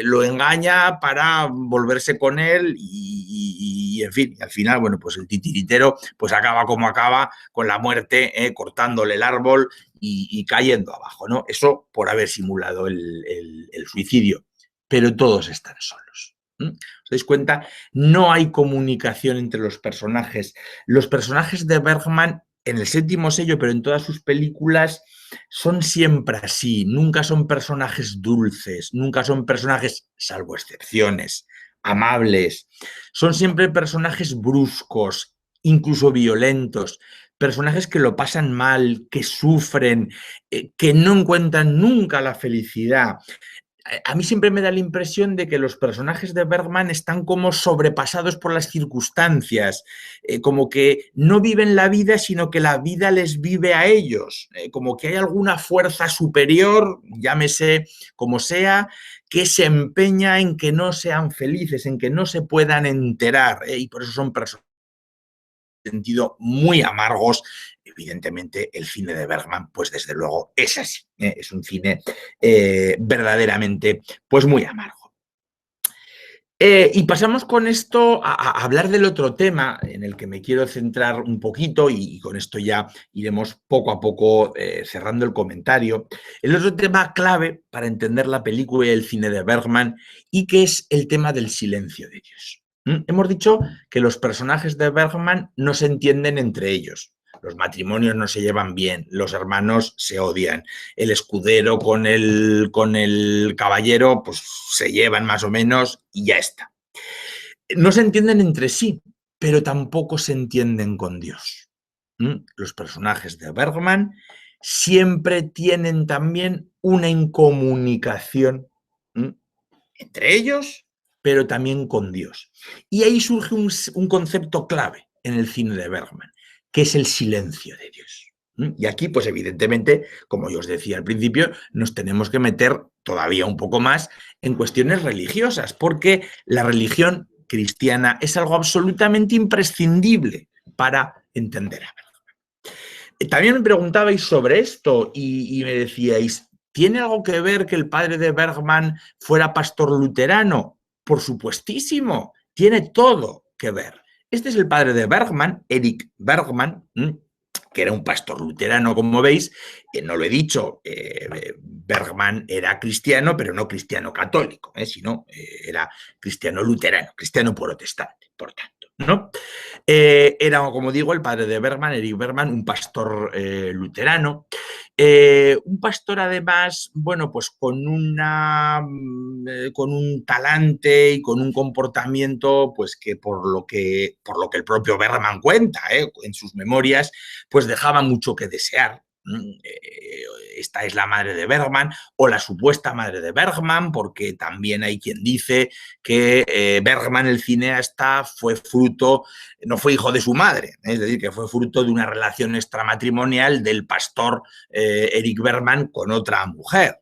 [SPEAKER 2] lo engaña para volverse con él y en fin, al final, bueno, pues el titiritero pues acaba como acaba, con la muerte, cortándole el árbol y cayendo abajo, ¿no? Eso por haber simulado el suicidio. Pero todos están solos. ¿Os dais cuenta? No hay comunicación entre los personajes. Los personajes de Bergman, en El séptimo sello, pero en todas sus películas, son siempre así. Nunca son personajes dulces, nunca son personajes, salvo excepciones, amables. Son siempre personajes bruscos, incluso violentos. Personajes que lo pasan mal, que sufren, que no encuentran nunca la felicidad. A mí siempre me da la impresión de que los personajes de Bergman están como sobrepasados por las circunstancias, como que no viven la vida, sino que la vida les vive a ellos, como que hay alguna fuerza superior, llámese como sea, que se empeña en que no sean felices, en que no se puedan enterar, y por eso son personajes sentido muy amargos. Evidentemente, el cine de Bergman, pues desde luego es así, es un cine verdaderamente pues muy amargo. Y pasamos con esto a hablar del otro tema en el que me quiero centrar un poquito, y con esto ya iremos poco a poco cerrando el comentario. El otro tema clave para entender la película y el cine de Bergman, y que es el tema del silencio de Dios. Hemos dicho que los personajes de Bergman no se entienden entre ellos. Los matrimonios no se llevan bien, los hermanos se odian, el escudero con el caballero pues se llevan más o menos y ya está. No se entienden entre sí, pero tampoco se entienden con Dios. Los personajes de Bergman siempre tienen también una incomunicación entre ellos, pero también con Dios. Y ahí surge un concepto clave en el cine de Bergman, que es el silencio de Dios. Y aquí, pues evidentemente, como yo os decía al principio, nos tenemos que meter todavía un poco más en cuestiones religiosas, porque la religión cristiana es algo absolutamente imprescindible para entender a Bergman. También me preguntabais sobre esto y me decíais, ¿tiene algo que ver que el padre de Bergman fuera pastor luterano? Por supuestísimo, tiene todo que ver. Este es el padre de Bergman, Erich Bergman, que era un pastor luterano, como veis. No lo he dicho, Bergman era cristiano, pero no cristiano católico, sino era cristiano luterano, cristiano protestante, por tanto, ¿no? Era, como digo, el padre de Bergman, Erich Bergman, un pastor luterano. Un pastor además, bueno, pues con un talante y con un comportamiento, pues que por lo que el propio Bergman cuenta en sus memorias, pues dejaba mucho que desear. Esta es la madre de Bergman o la supuesta madre de Bergman, porque también hay quien dice que Bergman, el cineasta, no fue hijo de su madre, es decir, que fue fruto de una relación extramatrimonial del pastor Erich Bergman con otra mujer.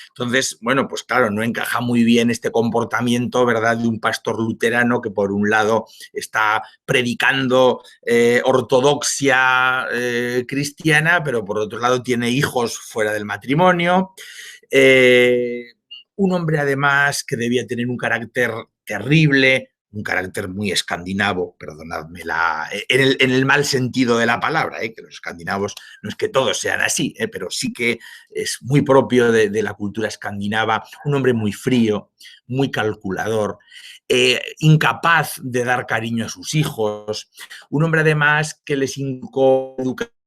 [SPEAKER 2] Entonces, bueno, pues claro, no encaja muy bien este comportamiento, ¿verdad?, de un pastor luterano que por un lado está predicando ortodoxia cristiana, pero por otro lado tiene hijos fuera del matrimonio. Un hombre además que debía tener un carácter terrible, un carácter muy escandinavo, perdonadme, en el mal sentido de la palabra, que los escandinavos no es que todos sean así, pero sí que es muy propio de la cultura escandinava, un hombre muy frío, muy calculador, incapaz de dar cariño a sus hijos, un hombre además que les inculcó educación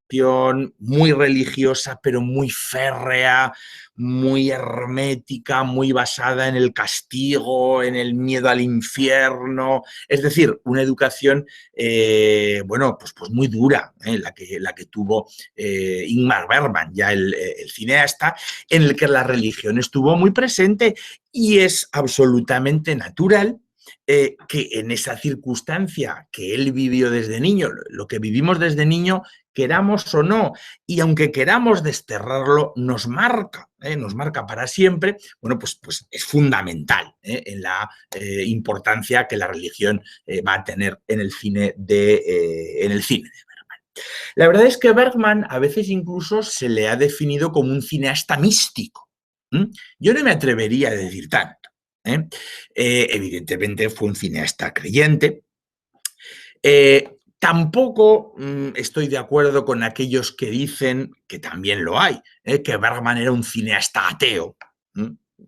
[SPEAKER 2] muy religiosa, pero muy férrea, muy hermética, muy basada en el castigo, en el miedo al infierno, es decir, una educación, bueno, pues muy dura, la que tuvo Ingmar Bergman, ya el cineasta, en el que la religión estuvo muy presente y es absolutamente natural que en esa circunstancia que él vivió desde niño, lo que vivimos desde niño, queramos o no, y aunque queramos desterrarlo, nos marca para siempre, bueno, pues es fundamental en la importancia que la religión va a tener en el cine de Bergman. La verdad es que Bergman a veces incluso se le ha definido como un cineasta místico. Yo no me atrevería a decir tanto. Evidentemente fue un cineasta creyente. Tampoco estoy de acuerdo con aquellos que dicen, que también lo hay, que Bergman era un cineasta ateo.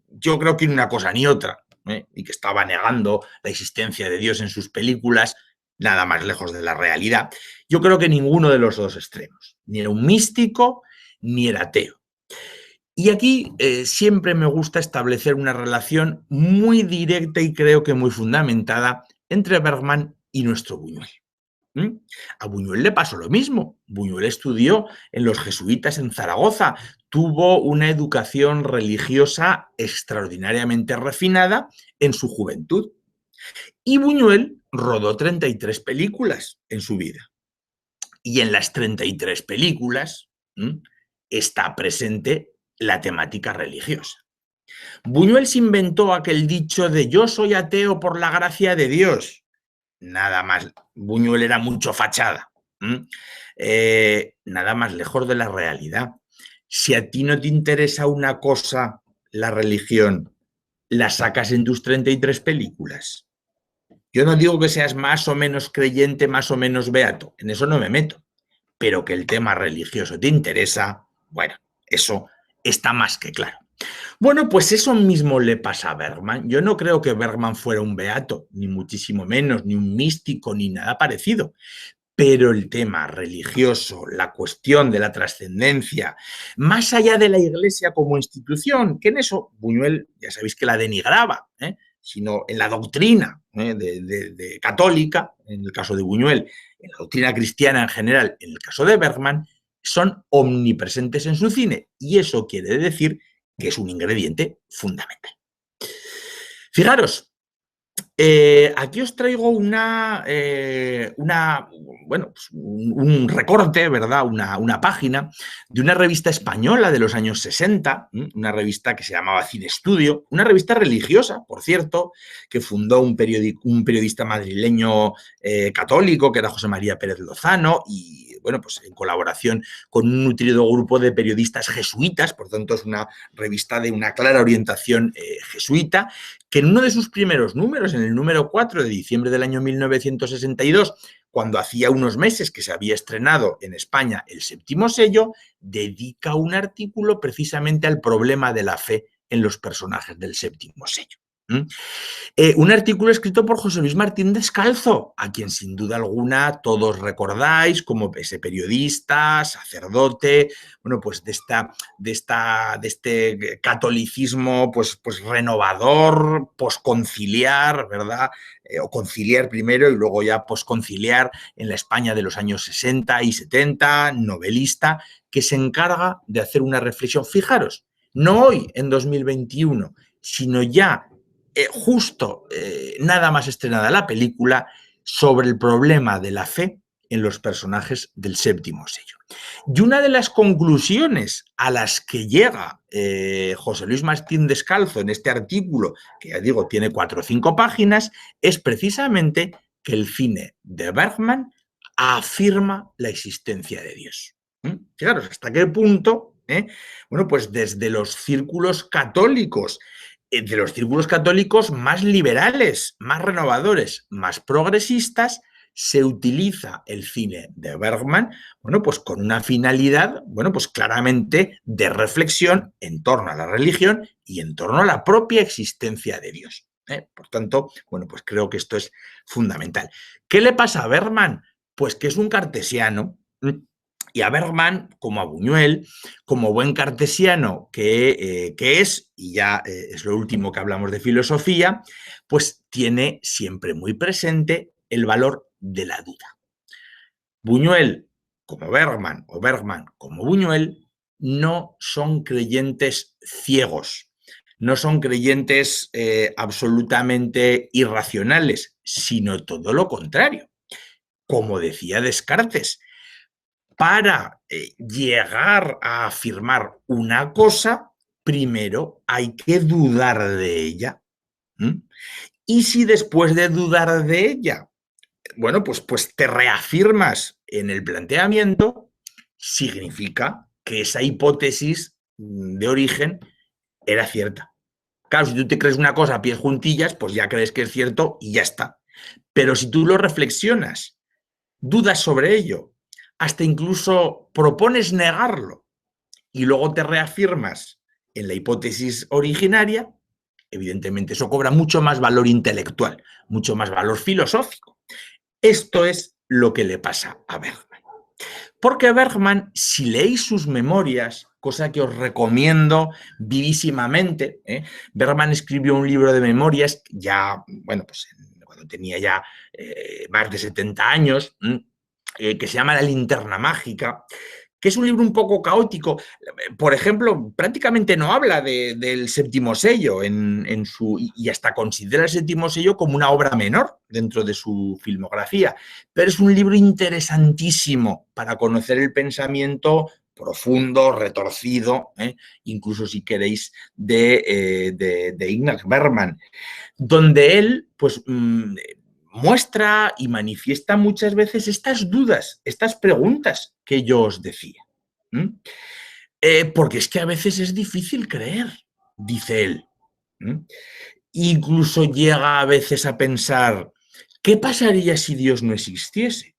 [SPEAKER 2] Yo creo que ni una cosa ni otra, y que estaba negando la existencia de Dios en sus películas, nada más lejos de la realidad. Yo creo que ninguno de los dos extremos, ni era un místico ni era ateo. Y aquí siempre me gusta establecer una relación muy directa y creo que muy fundamentada entre Bergman y nuestro Buñuel. A Buñuel le pasó lo mismo. Buñuel estudió en los jesuitas en Zaragoza, tuvo una educación religiosa extraordinariamente refinada en su juventud. Y Buñuel rodó 33 películas en su vida. Y en las 33 películas está presente la temática religiosa. Buñuel se inventó aquel dicho de yo soy ateo por la gracia de Dios. Nada más, Buñuel era mucho fachada. Nada más lejos de la realidad. Si a ti no te interesa una cosa, la religión, la sacas en tus 33 películas. Yo no digo que seas más o menos creyente, más o menos beato, en eso no me meto, pero que el tema religioso te interesa, bueno, eso está más que claro. Bueno, pues eso mismo le pasa a Bergman. Yo no creo que Bergman fuera un beato, ni muchísimo menos, ni un místico, ni nada parecido. Pero el tema religioso, la cuestión de la trascendencia, más allá de la Iglesia como institución, que en eso Buñuel, ya sabéis que la denigraba, sino en la doctrina católica, en el caso de Buñuel, en la doctrina cristiana en general, en el caso de Bergman, son omnipresentes en su cine. Y eso quiere decir que es un ingrediente fundamental. Fijaros, aquí os traigo bueno, pues un recorte, ¿verdad? Una página de una revista española de los años 60, una revista que se llamaba Cine Estudio, una revista religiosa, por cierto, que fundó un periodista madrileño católico, que era José María Pérez Lozano, y bueno, pues en colaboración con un nutrido grupo de periodistas jesuitas, por tanto es una revista de una clara orientación jesuita, que en uno de sus primeros números, en el número 4 de diciembre del año 1962, cuando hacía unos meses que se había estrenado en España el Séptimo Sello, dedica un artículo precisamente al problema de la fe en los personajes del Séptimo Sello. Un artículo escrito por José Luis Martín Descalzo, a quien sin duda alguna todos recordáis como ese periodista, sacerdote, bueno, pues de este catolicismo pues renovador, posconciliar, ¿verdad? O conciliar primero y luego ya posconciliar en la España de los años 60 y 70, novelista, que se encarga de hacer una reflexión. Fijaros, no hoy, en 2021, sino ya justo nada más estrenada la película, sobre el problema de la fe en los personajes del Séptimo Sello. Y una de las conclusiones a las que llega José Luis Martín Descalzo en este artículo, que ya digo tiene 4 o 5 páginas, es precisamente que el cine de Bergman afirma la existencia de Dios. Fijaros hasta qué punto, bueno, pues desde los círculos católicos, de los círculos católicos más liberales, más renovadores, más progresistas, se utiliza el cine de Bergman, bueno, pues con una finalidad, bueno, pues claramente de reflexión en torno a la religión y en torno a la propia existencia de Dios. Por tanto, bueno, pues creo que esto es fundamental. ¿Qué le pasa a Bergman? Pues que es un cartesiano. Y a Bergman, como a Buñuel, como buen cartesiano que es, y ya es lo último que hablamos de filosofía, pues tiene siempre muy presente el valor de la duda. Buñuel, como Bergman, o Bergman, como Buñuel, no son creyentes ciegos, no son creyentes absolutamente irracionales, sino todo lo contrario. Como decía Descartes, para llegar a afirmar una cosa, primero hay que dudar de ella. Y si después de dudar de ella, bueno, pues te reafirmas en el planteamiento, significa que esa hipótesis de origen era cierta. Claro, si tú te crees una cosa a pies juntillas, pues ya crees que es cierto y ya está. Pero si tú lo reflexionas, dudas sobre ello, hasta incluso propones negarlo y luego te reafirmas en la hipótesis originaria, evidentemente eso cobra mucho más valor intelectual, mucho más valor filosófico. Esto es lo que le pasa a Bergman. Porque Bergman, si leéis sus memorias, cosa que os recomiendo vivísimamente, Bergman escribió un libro de memorias ya, bueno, pues cuando tenía ya más de 70 años, que se llama La linterna mágica, que es un libro un poco caótico. Por ejemplo, prácticamente no habla del Séptimo Sello y hasta considera el Séptimo Sello como una obra menor dentro de su filmografía. Pero es un libro interesantísimo para conocer el pensamiento profundo, retorcido, incluso si queréis, de Ingmar Bergman, donde él, pues, muestra y manifiesta muchas veces estas dudas, estas preguntas que yo os decía. Porque es que a veces es difícil creer, dice él. Incluso llega a veces a pensar, ¿qué pasaría si Dios no existiese?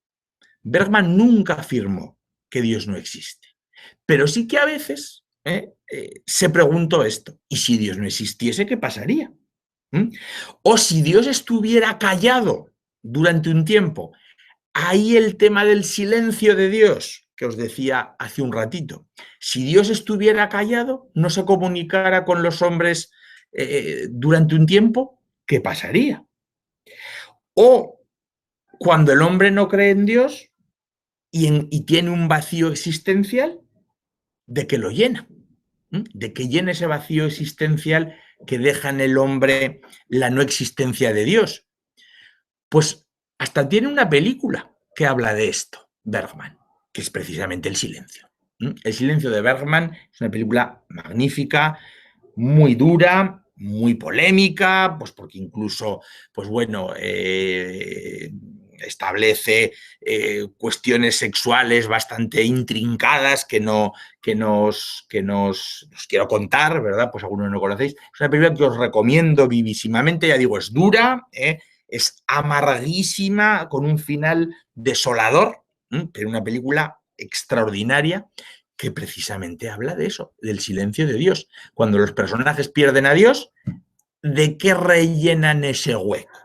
[SPEAKER 2] Bergman nunca afirmó que Dios no existe, pero sí que a veces se preguntó esto, ¿y si Dios no existiese, qué pasaría? O si Dios estuviera callado durante un tiempo. Ahí el tema del silencio de Dios, que os decía hace un ratito. Si Dios estuviera callado, no se comunicara con los hombres durante un tiempo, ¿qué pasaría? O cuando el hombre no cree en Dios y tiene un vacío existencial, ¿de qué lo llena? ¿De qué llena ese vacío existencial que deja en el hombre la no existencia de Dios? Pues hasta tiene una película que habla de esto, Bergman, que es precisamente El silencio. El silencio de Bergman es una película magnífica, muy dura, muy polémica, pues porque incluso, pues bueno, establece cuestiones sexuales bastante intrincadas que nos quiero contar, ¿verdad? Pues algunos no conocéis. Es una película que os recomiendo vivísimamente, ya digo, es dura, es amarguísima, con un final desolador, pero una película extraordinaria que precisamente habla de eso, del silencio de Dios. Cuando los personajes pierden a Dios, ¿de qué rellenan ese hueco?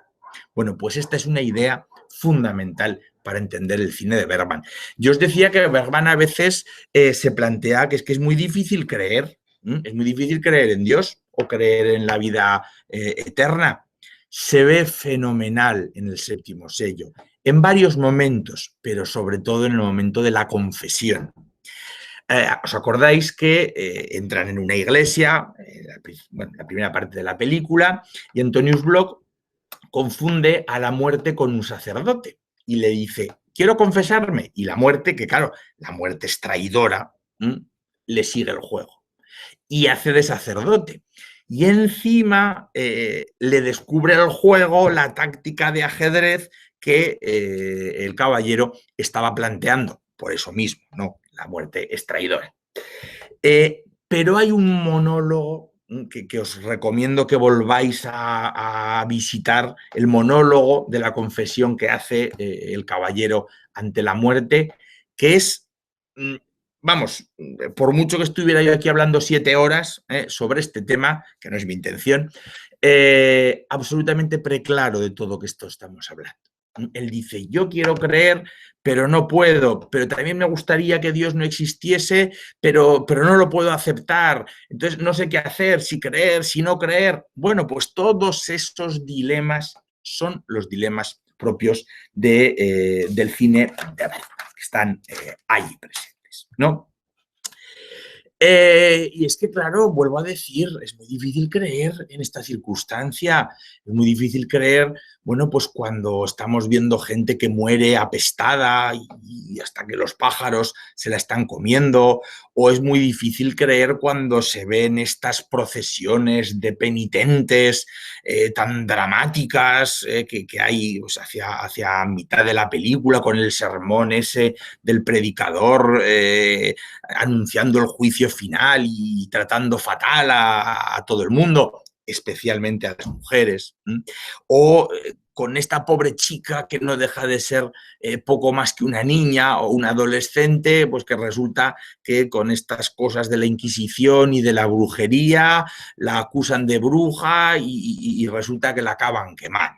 [SPEAKER 2] Bueno, pues esta es una idea fundamental para entender el cine de Bergman. Yo os decía que Bergman a veces se plantea que es muy difícil creer, es muy difícil creer en Dios o creer en la vida eterna. Se ve fenomenal en El séptimo sello, en varios momentos, pero sobre todo en el momento de la confesión. ¿Os acordáis que entran en una iglesia, la primera parte de la película, y Antonius Bloch confunde a la muerte con un sacerdote y le dice, quiero confesarme, y la muerte, que claro, la muerte es traidora, le sigue el juego y hace de sacerdote. Y encima le descubre el juego la táctica de ajedrez que el caballero estaba planteando. Por eso mismo, ¿no? La muerte es traidora. Pero hay un monólogo que os recomiendo que volváis a visitar, el monólogo de la confesión que hace el caballero ante la muerte, que es, vamos, por mucho que estuviera yo aquí hablando 7 horas sobre este tema, que no es mi intención, absolutamente preclaro de todo que esto estamos hablando. Él dice, yo quiero creer, pero no puedo, pero también me gustaría que Dios no existiese, pero no lo puedo aceptar. Entonces no sé qué hacer, si creer, si no creer. Bueno, pues todos esos dilemas son los dilemas propios del cine de Bergman, que están allí presentes, ¿no? Y es que, claro, vuelvo a decir, es muy difícil creer en esta circunstancia, es muy difícil creer, bueno, pues cuando estamos viendo gente que muere apestada y hasta que los pájaros se la están comiendo, o es muy difícil creer cuando se ven estas procesiones de penitentes tan dramáticas que hay pues, hacia mitad de la película con el sermón ese del predicador anunciando el juicio final y tratando fatal a todo el mundo, especialmente a las mujeres, o con esta pobre chica que no deja de ser poco más que una niña o una adolescente, pues que resulta que con estas cosas de la Inquisición y de la brujería la acusan de bruja y resulta que la acaban quemando.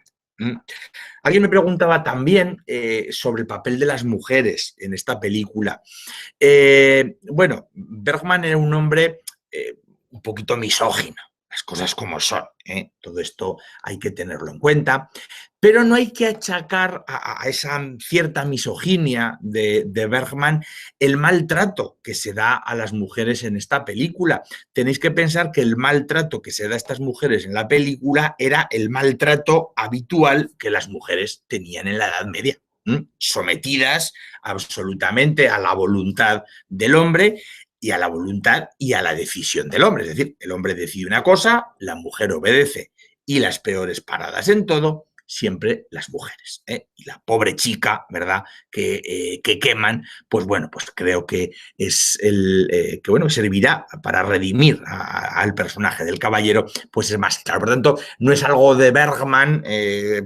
[SPEAKER 2] Alguien me preguntaba también sobre el papel de las mujeres en esta película. Bueno, Bergman era un hombre un poquito misógino, las cosas como son, todo esto hay que tenerlo en cuenta, pero no hay que achacar a esa cierta misoginia de Bergman el maltrato que se da a las mujeres en esta película. Tenéis que pensar que el maltrato que se da a estas mujeres en la película era el maltrato habitual que las mujeres tenían en la Edad Media, sometidas absolutamente a la voluntad del hombre y a la voluntad y a la decisión del hombre. Es decir, el hombre decide una cosa, la mujer obedece y las peores paradas en todo, siempre las mujeres. Y la pobre chica, ¿verdad?, que queman, pues bueno, pues creo que es que bueno, servirá para redimir al personaje del caballero, pues es más claro. Por tanto, no es algo de Bergman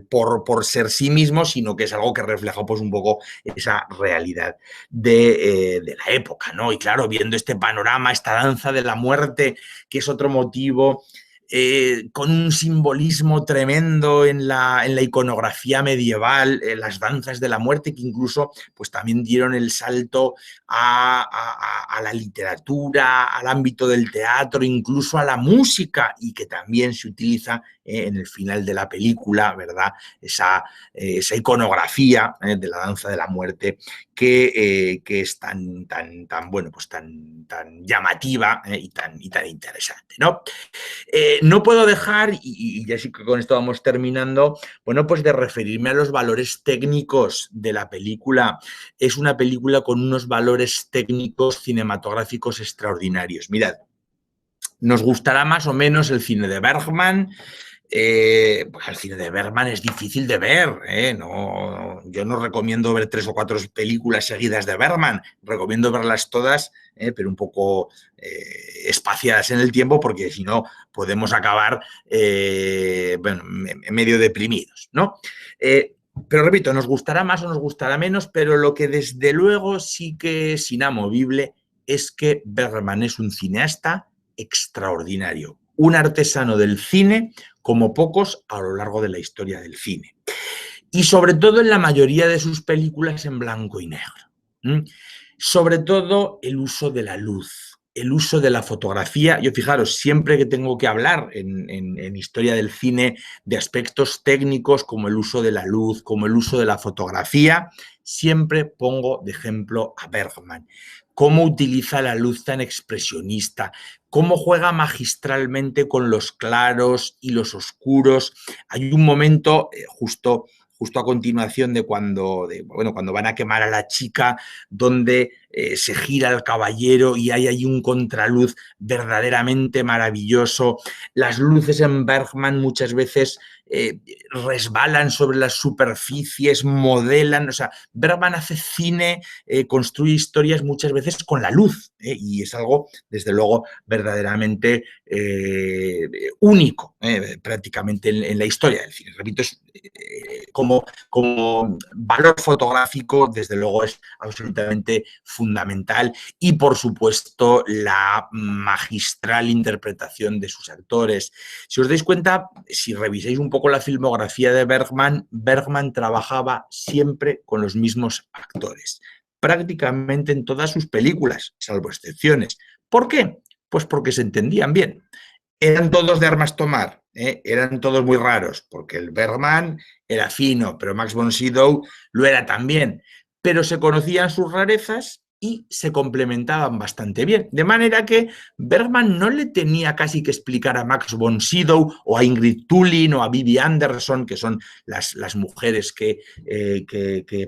[SPEAKER 2] por ser sí mismo, sino que es algo que refleja pues un poco esa realidad de la época, ¿no? Y claro, viendo este panorama, esta danza de la muerte, que es otro motivo con un simbolismo tremendo en la iconografía medieval, las danzas de la muerte, que incluso pues, también dieron el salto a la literatura, al ámbito del teatro, incluso a la música, y que también se utiliza en el final de la película, ¿verdad? Esa iconografía de la danza de la muerte que es tan bueno, pues tan llamativa y tan interesante, ¿no? No puedo dejar, y ya sí que con esto vamos terminando, bueno, pues de referirme a los valores técnicos de la película. Es una película con unos valores técnicos cinematográficos extraordinarios. Mirad, nos gustará más o menos el cine de Bergman. Pues el cine de Bergman es difícil de ver, no, yo no recomiendo ver 3 o 4 películas seguidas de Bergman, recomiendo verlas todas, pero un poco espaciadas en el tiempo, porque si no podemos acabar bueno, medio deprimidos, ¿no? Pero repito, nos gustará más o nos gustará menos, pero lo que desde luego sí que es inamovible es que Bergman es un cineasta extraordinario, un artesano del cine como pocos a lo largo de la historia del cine. Y sobre todo en la mayoría de sus películas en blanco y negro. Sobre todo el uso de la luz, el uso de la fotografía. Yo fijaros, siempre que tengo que hablar en historia del cine de aspectos técnicos como el uso de la luz, como el uso de la fotografía, siempre pongo de ejemplo a Bergman. Cómo utiliza la luz tan expresionista, cómo juega magistralmente con los claros y los oscuros. Hay un momento justo a continuación de cuando van a quemar a la chica, donde se gira el caballero y hay ahí un contraluz verdaderamente maravilloso. Las luces en Bergman muchas veces resbalan sobre las superficies, modelan, o sea, Bergman hace cine, construye historias muchas veces con la luz, y es algo, desde luego, verdaderamente único, prácticamente en la historia del cine. Repito, es, como valor fotográfico, desde luego, es absolutamente fundamental, y, por supuesto, la magistral interpretación de sus actores. Si os dais cuenta, si revisáis un poco la filmografía de Bergman, Bergman trabajaba siempre con los mismos actores, prácticamente en todas sus películas, salvo excepciones. ¿Por qué? Pues porque se entendían bien. Eran todos de armas tomar, eran todos muy raros, porque el Bergman era fino, pero Max von Sydow lo era también. Pero se conocían sus rarezas y se complementaban bastante bien. De manera que Bergman no le tenía casi que explicar a Max von Sydow o a Ingrid Thulin o a Bibi Andersson, que son las mujeres que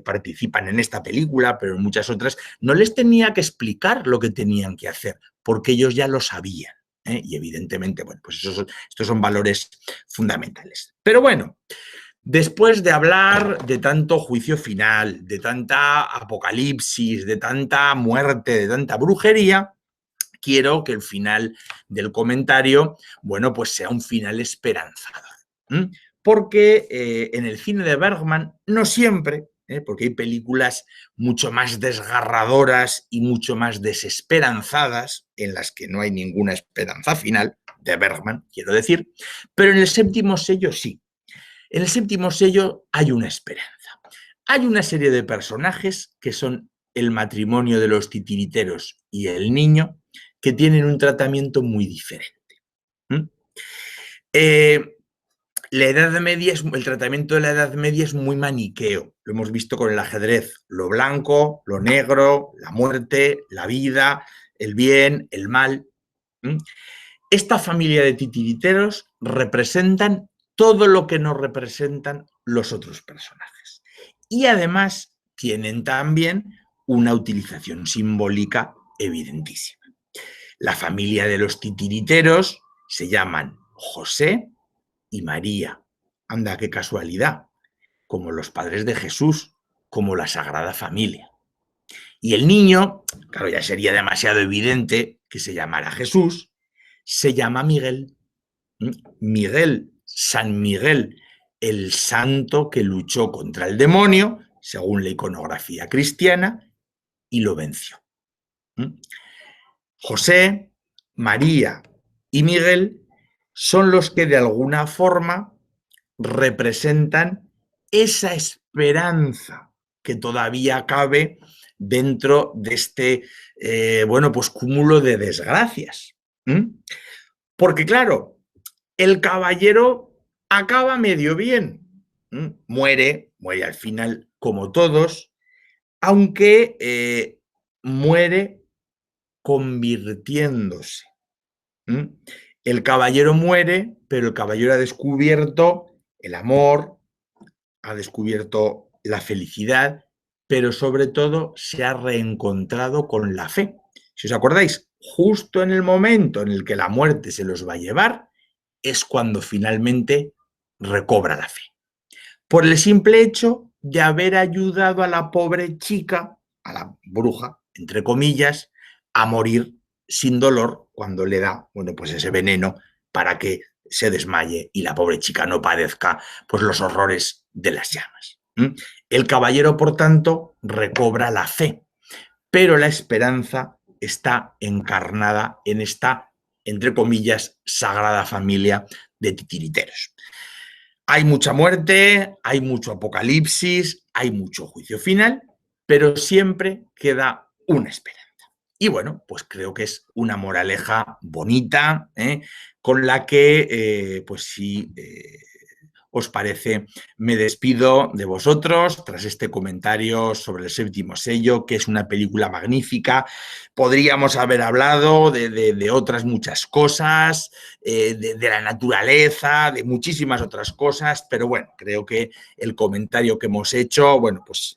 [SPEAKER 2] participan en esta película, pero en muchas otras, no les tenía que explicar lo que tenían que hacer, porque ellos ya lo sabían. Y evidentemente, bueno, pues estos son valores fundamentales. Pero bueno, después de hablar de tanto juicio final, de tanta apocalipsis, de tanta muerte, de tanta brujería, quiero que el final del comentario, bueno, pues sea un final esperanzador. Porque en el cine de Bergman no siempre, porque hay películas mucho más desgarradoras y mucho más desesperanzadas, en las que no hay ninguna esperanza final, de Bergman, quiero decir, pero en el séptimo sello sí. En el séptimo sello hay una esperanza. Hay una serie de personajes que son el matrimonio de los titiriteros y el niño, que tienen un tratamiento muy diferente. La Edad Media el tratamiento de la Edad Media es muy maniqueo. Lo hemos visto con el ajedrez. Lo blanco, lo negro, la muerte, la vida, el bien, el mal. Esta familia de titiriteros representan todo lo que nos representan los otros personajes. Y además tienen también una utilización simbólica evidentísima. La familia de los titiriteros se llaman José y María. Anda, qué casualidad. Como los padres de Jesús, como la Sagrada Familia. Y el niño, claro, ya sería demasiado evidente que se llamara Jesús, se llama Miguel. Miguel, San Miguel, el santo que luchó contra el demonio, según la iconografía cristiana, y lo venció. José, María y Miguel son los que de alguna forma representan esa esperanza que todavía cabe dentro de este bueno, pues cúmulo de desgracias. Porque claro, el caballero acaba medio bien. Muere al final como todos, aunque muere convirtiéndose. El caballero muere, pero el caballero ha descubierto el amor, ha descubierto la felicidad, pero sobre todo se ha reencontrado con la fe. Si os acordáis, justo en el momento en el que la muerte se los va a llevar, es cuando finalmente recobra la fe. Por el simple hecho de haber ayudado a la pobre chica, a la bruja, entre comillas, a morir sin dolor cuando le da, bueno, pues ese veneno para que se desmaye y la pobre chica no padezca pues los horrores de las llamas. El caballero, por tanto, recobra la fe, pero la esperanza está encarnada en esta, entre comillas, sagrada familia de titiriteros. Hay mucha muerte, hay mucho apocalipsis, hay mucho juicio final, pero siempre queda una esperanza. Y bueno, pues creo que es una moraleja bonita, con la que, pues sí, os parece, me despido de vosotros tras este comentario sobre El séptimo sello, que es una película magnífica. Podríamos haber hablado de otras muchas cosas, de la naturaleza, de muchísimas otras cosas, pero bueno, creo que el comentario que hemos hecho, bueno, pues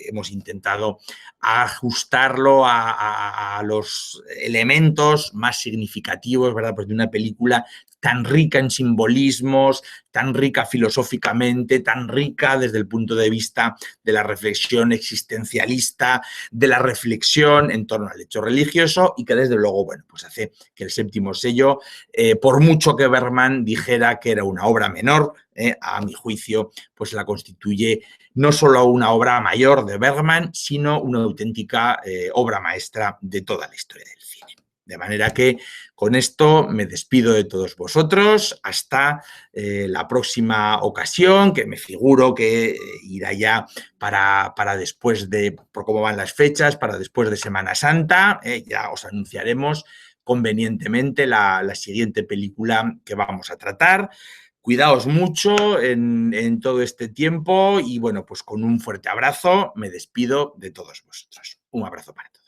[SPEAKER 2] hemos intentado ajustarlo a los elementos más significativos, ¿verdad? Pues de una película tan rica en simbolismos, tan rica filosóficamente, tan rica desde el punto de vista de la reflexión existencialista, de la reflexión en torno al hecho religioso y que desde luego, bueno, pues hace que El séptimo sello, por mucho que Bergman dijera que era una obra menor, a mi juicio, pues la constituye no solo una obra mayor de Bergman, sino una auténtica obra maestra de toda la historia del cine. De manera que con esto me despido de todos vosotros hasta la próxima ocasión, que me figuro que irá ya para después de, por cómo van las fechas, para después de Semana Santa. Ya os anunciaremos convenientemente la siguiente película que vamos a tratar. Cuidaos mucho en todo este tiempo y bueno, pues con un fuerte abrazo me despido de todos vosotros. Un abrazo para todos.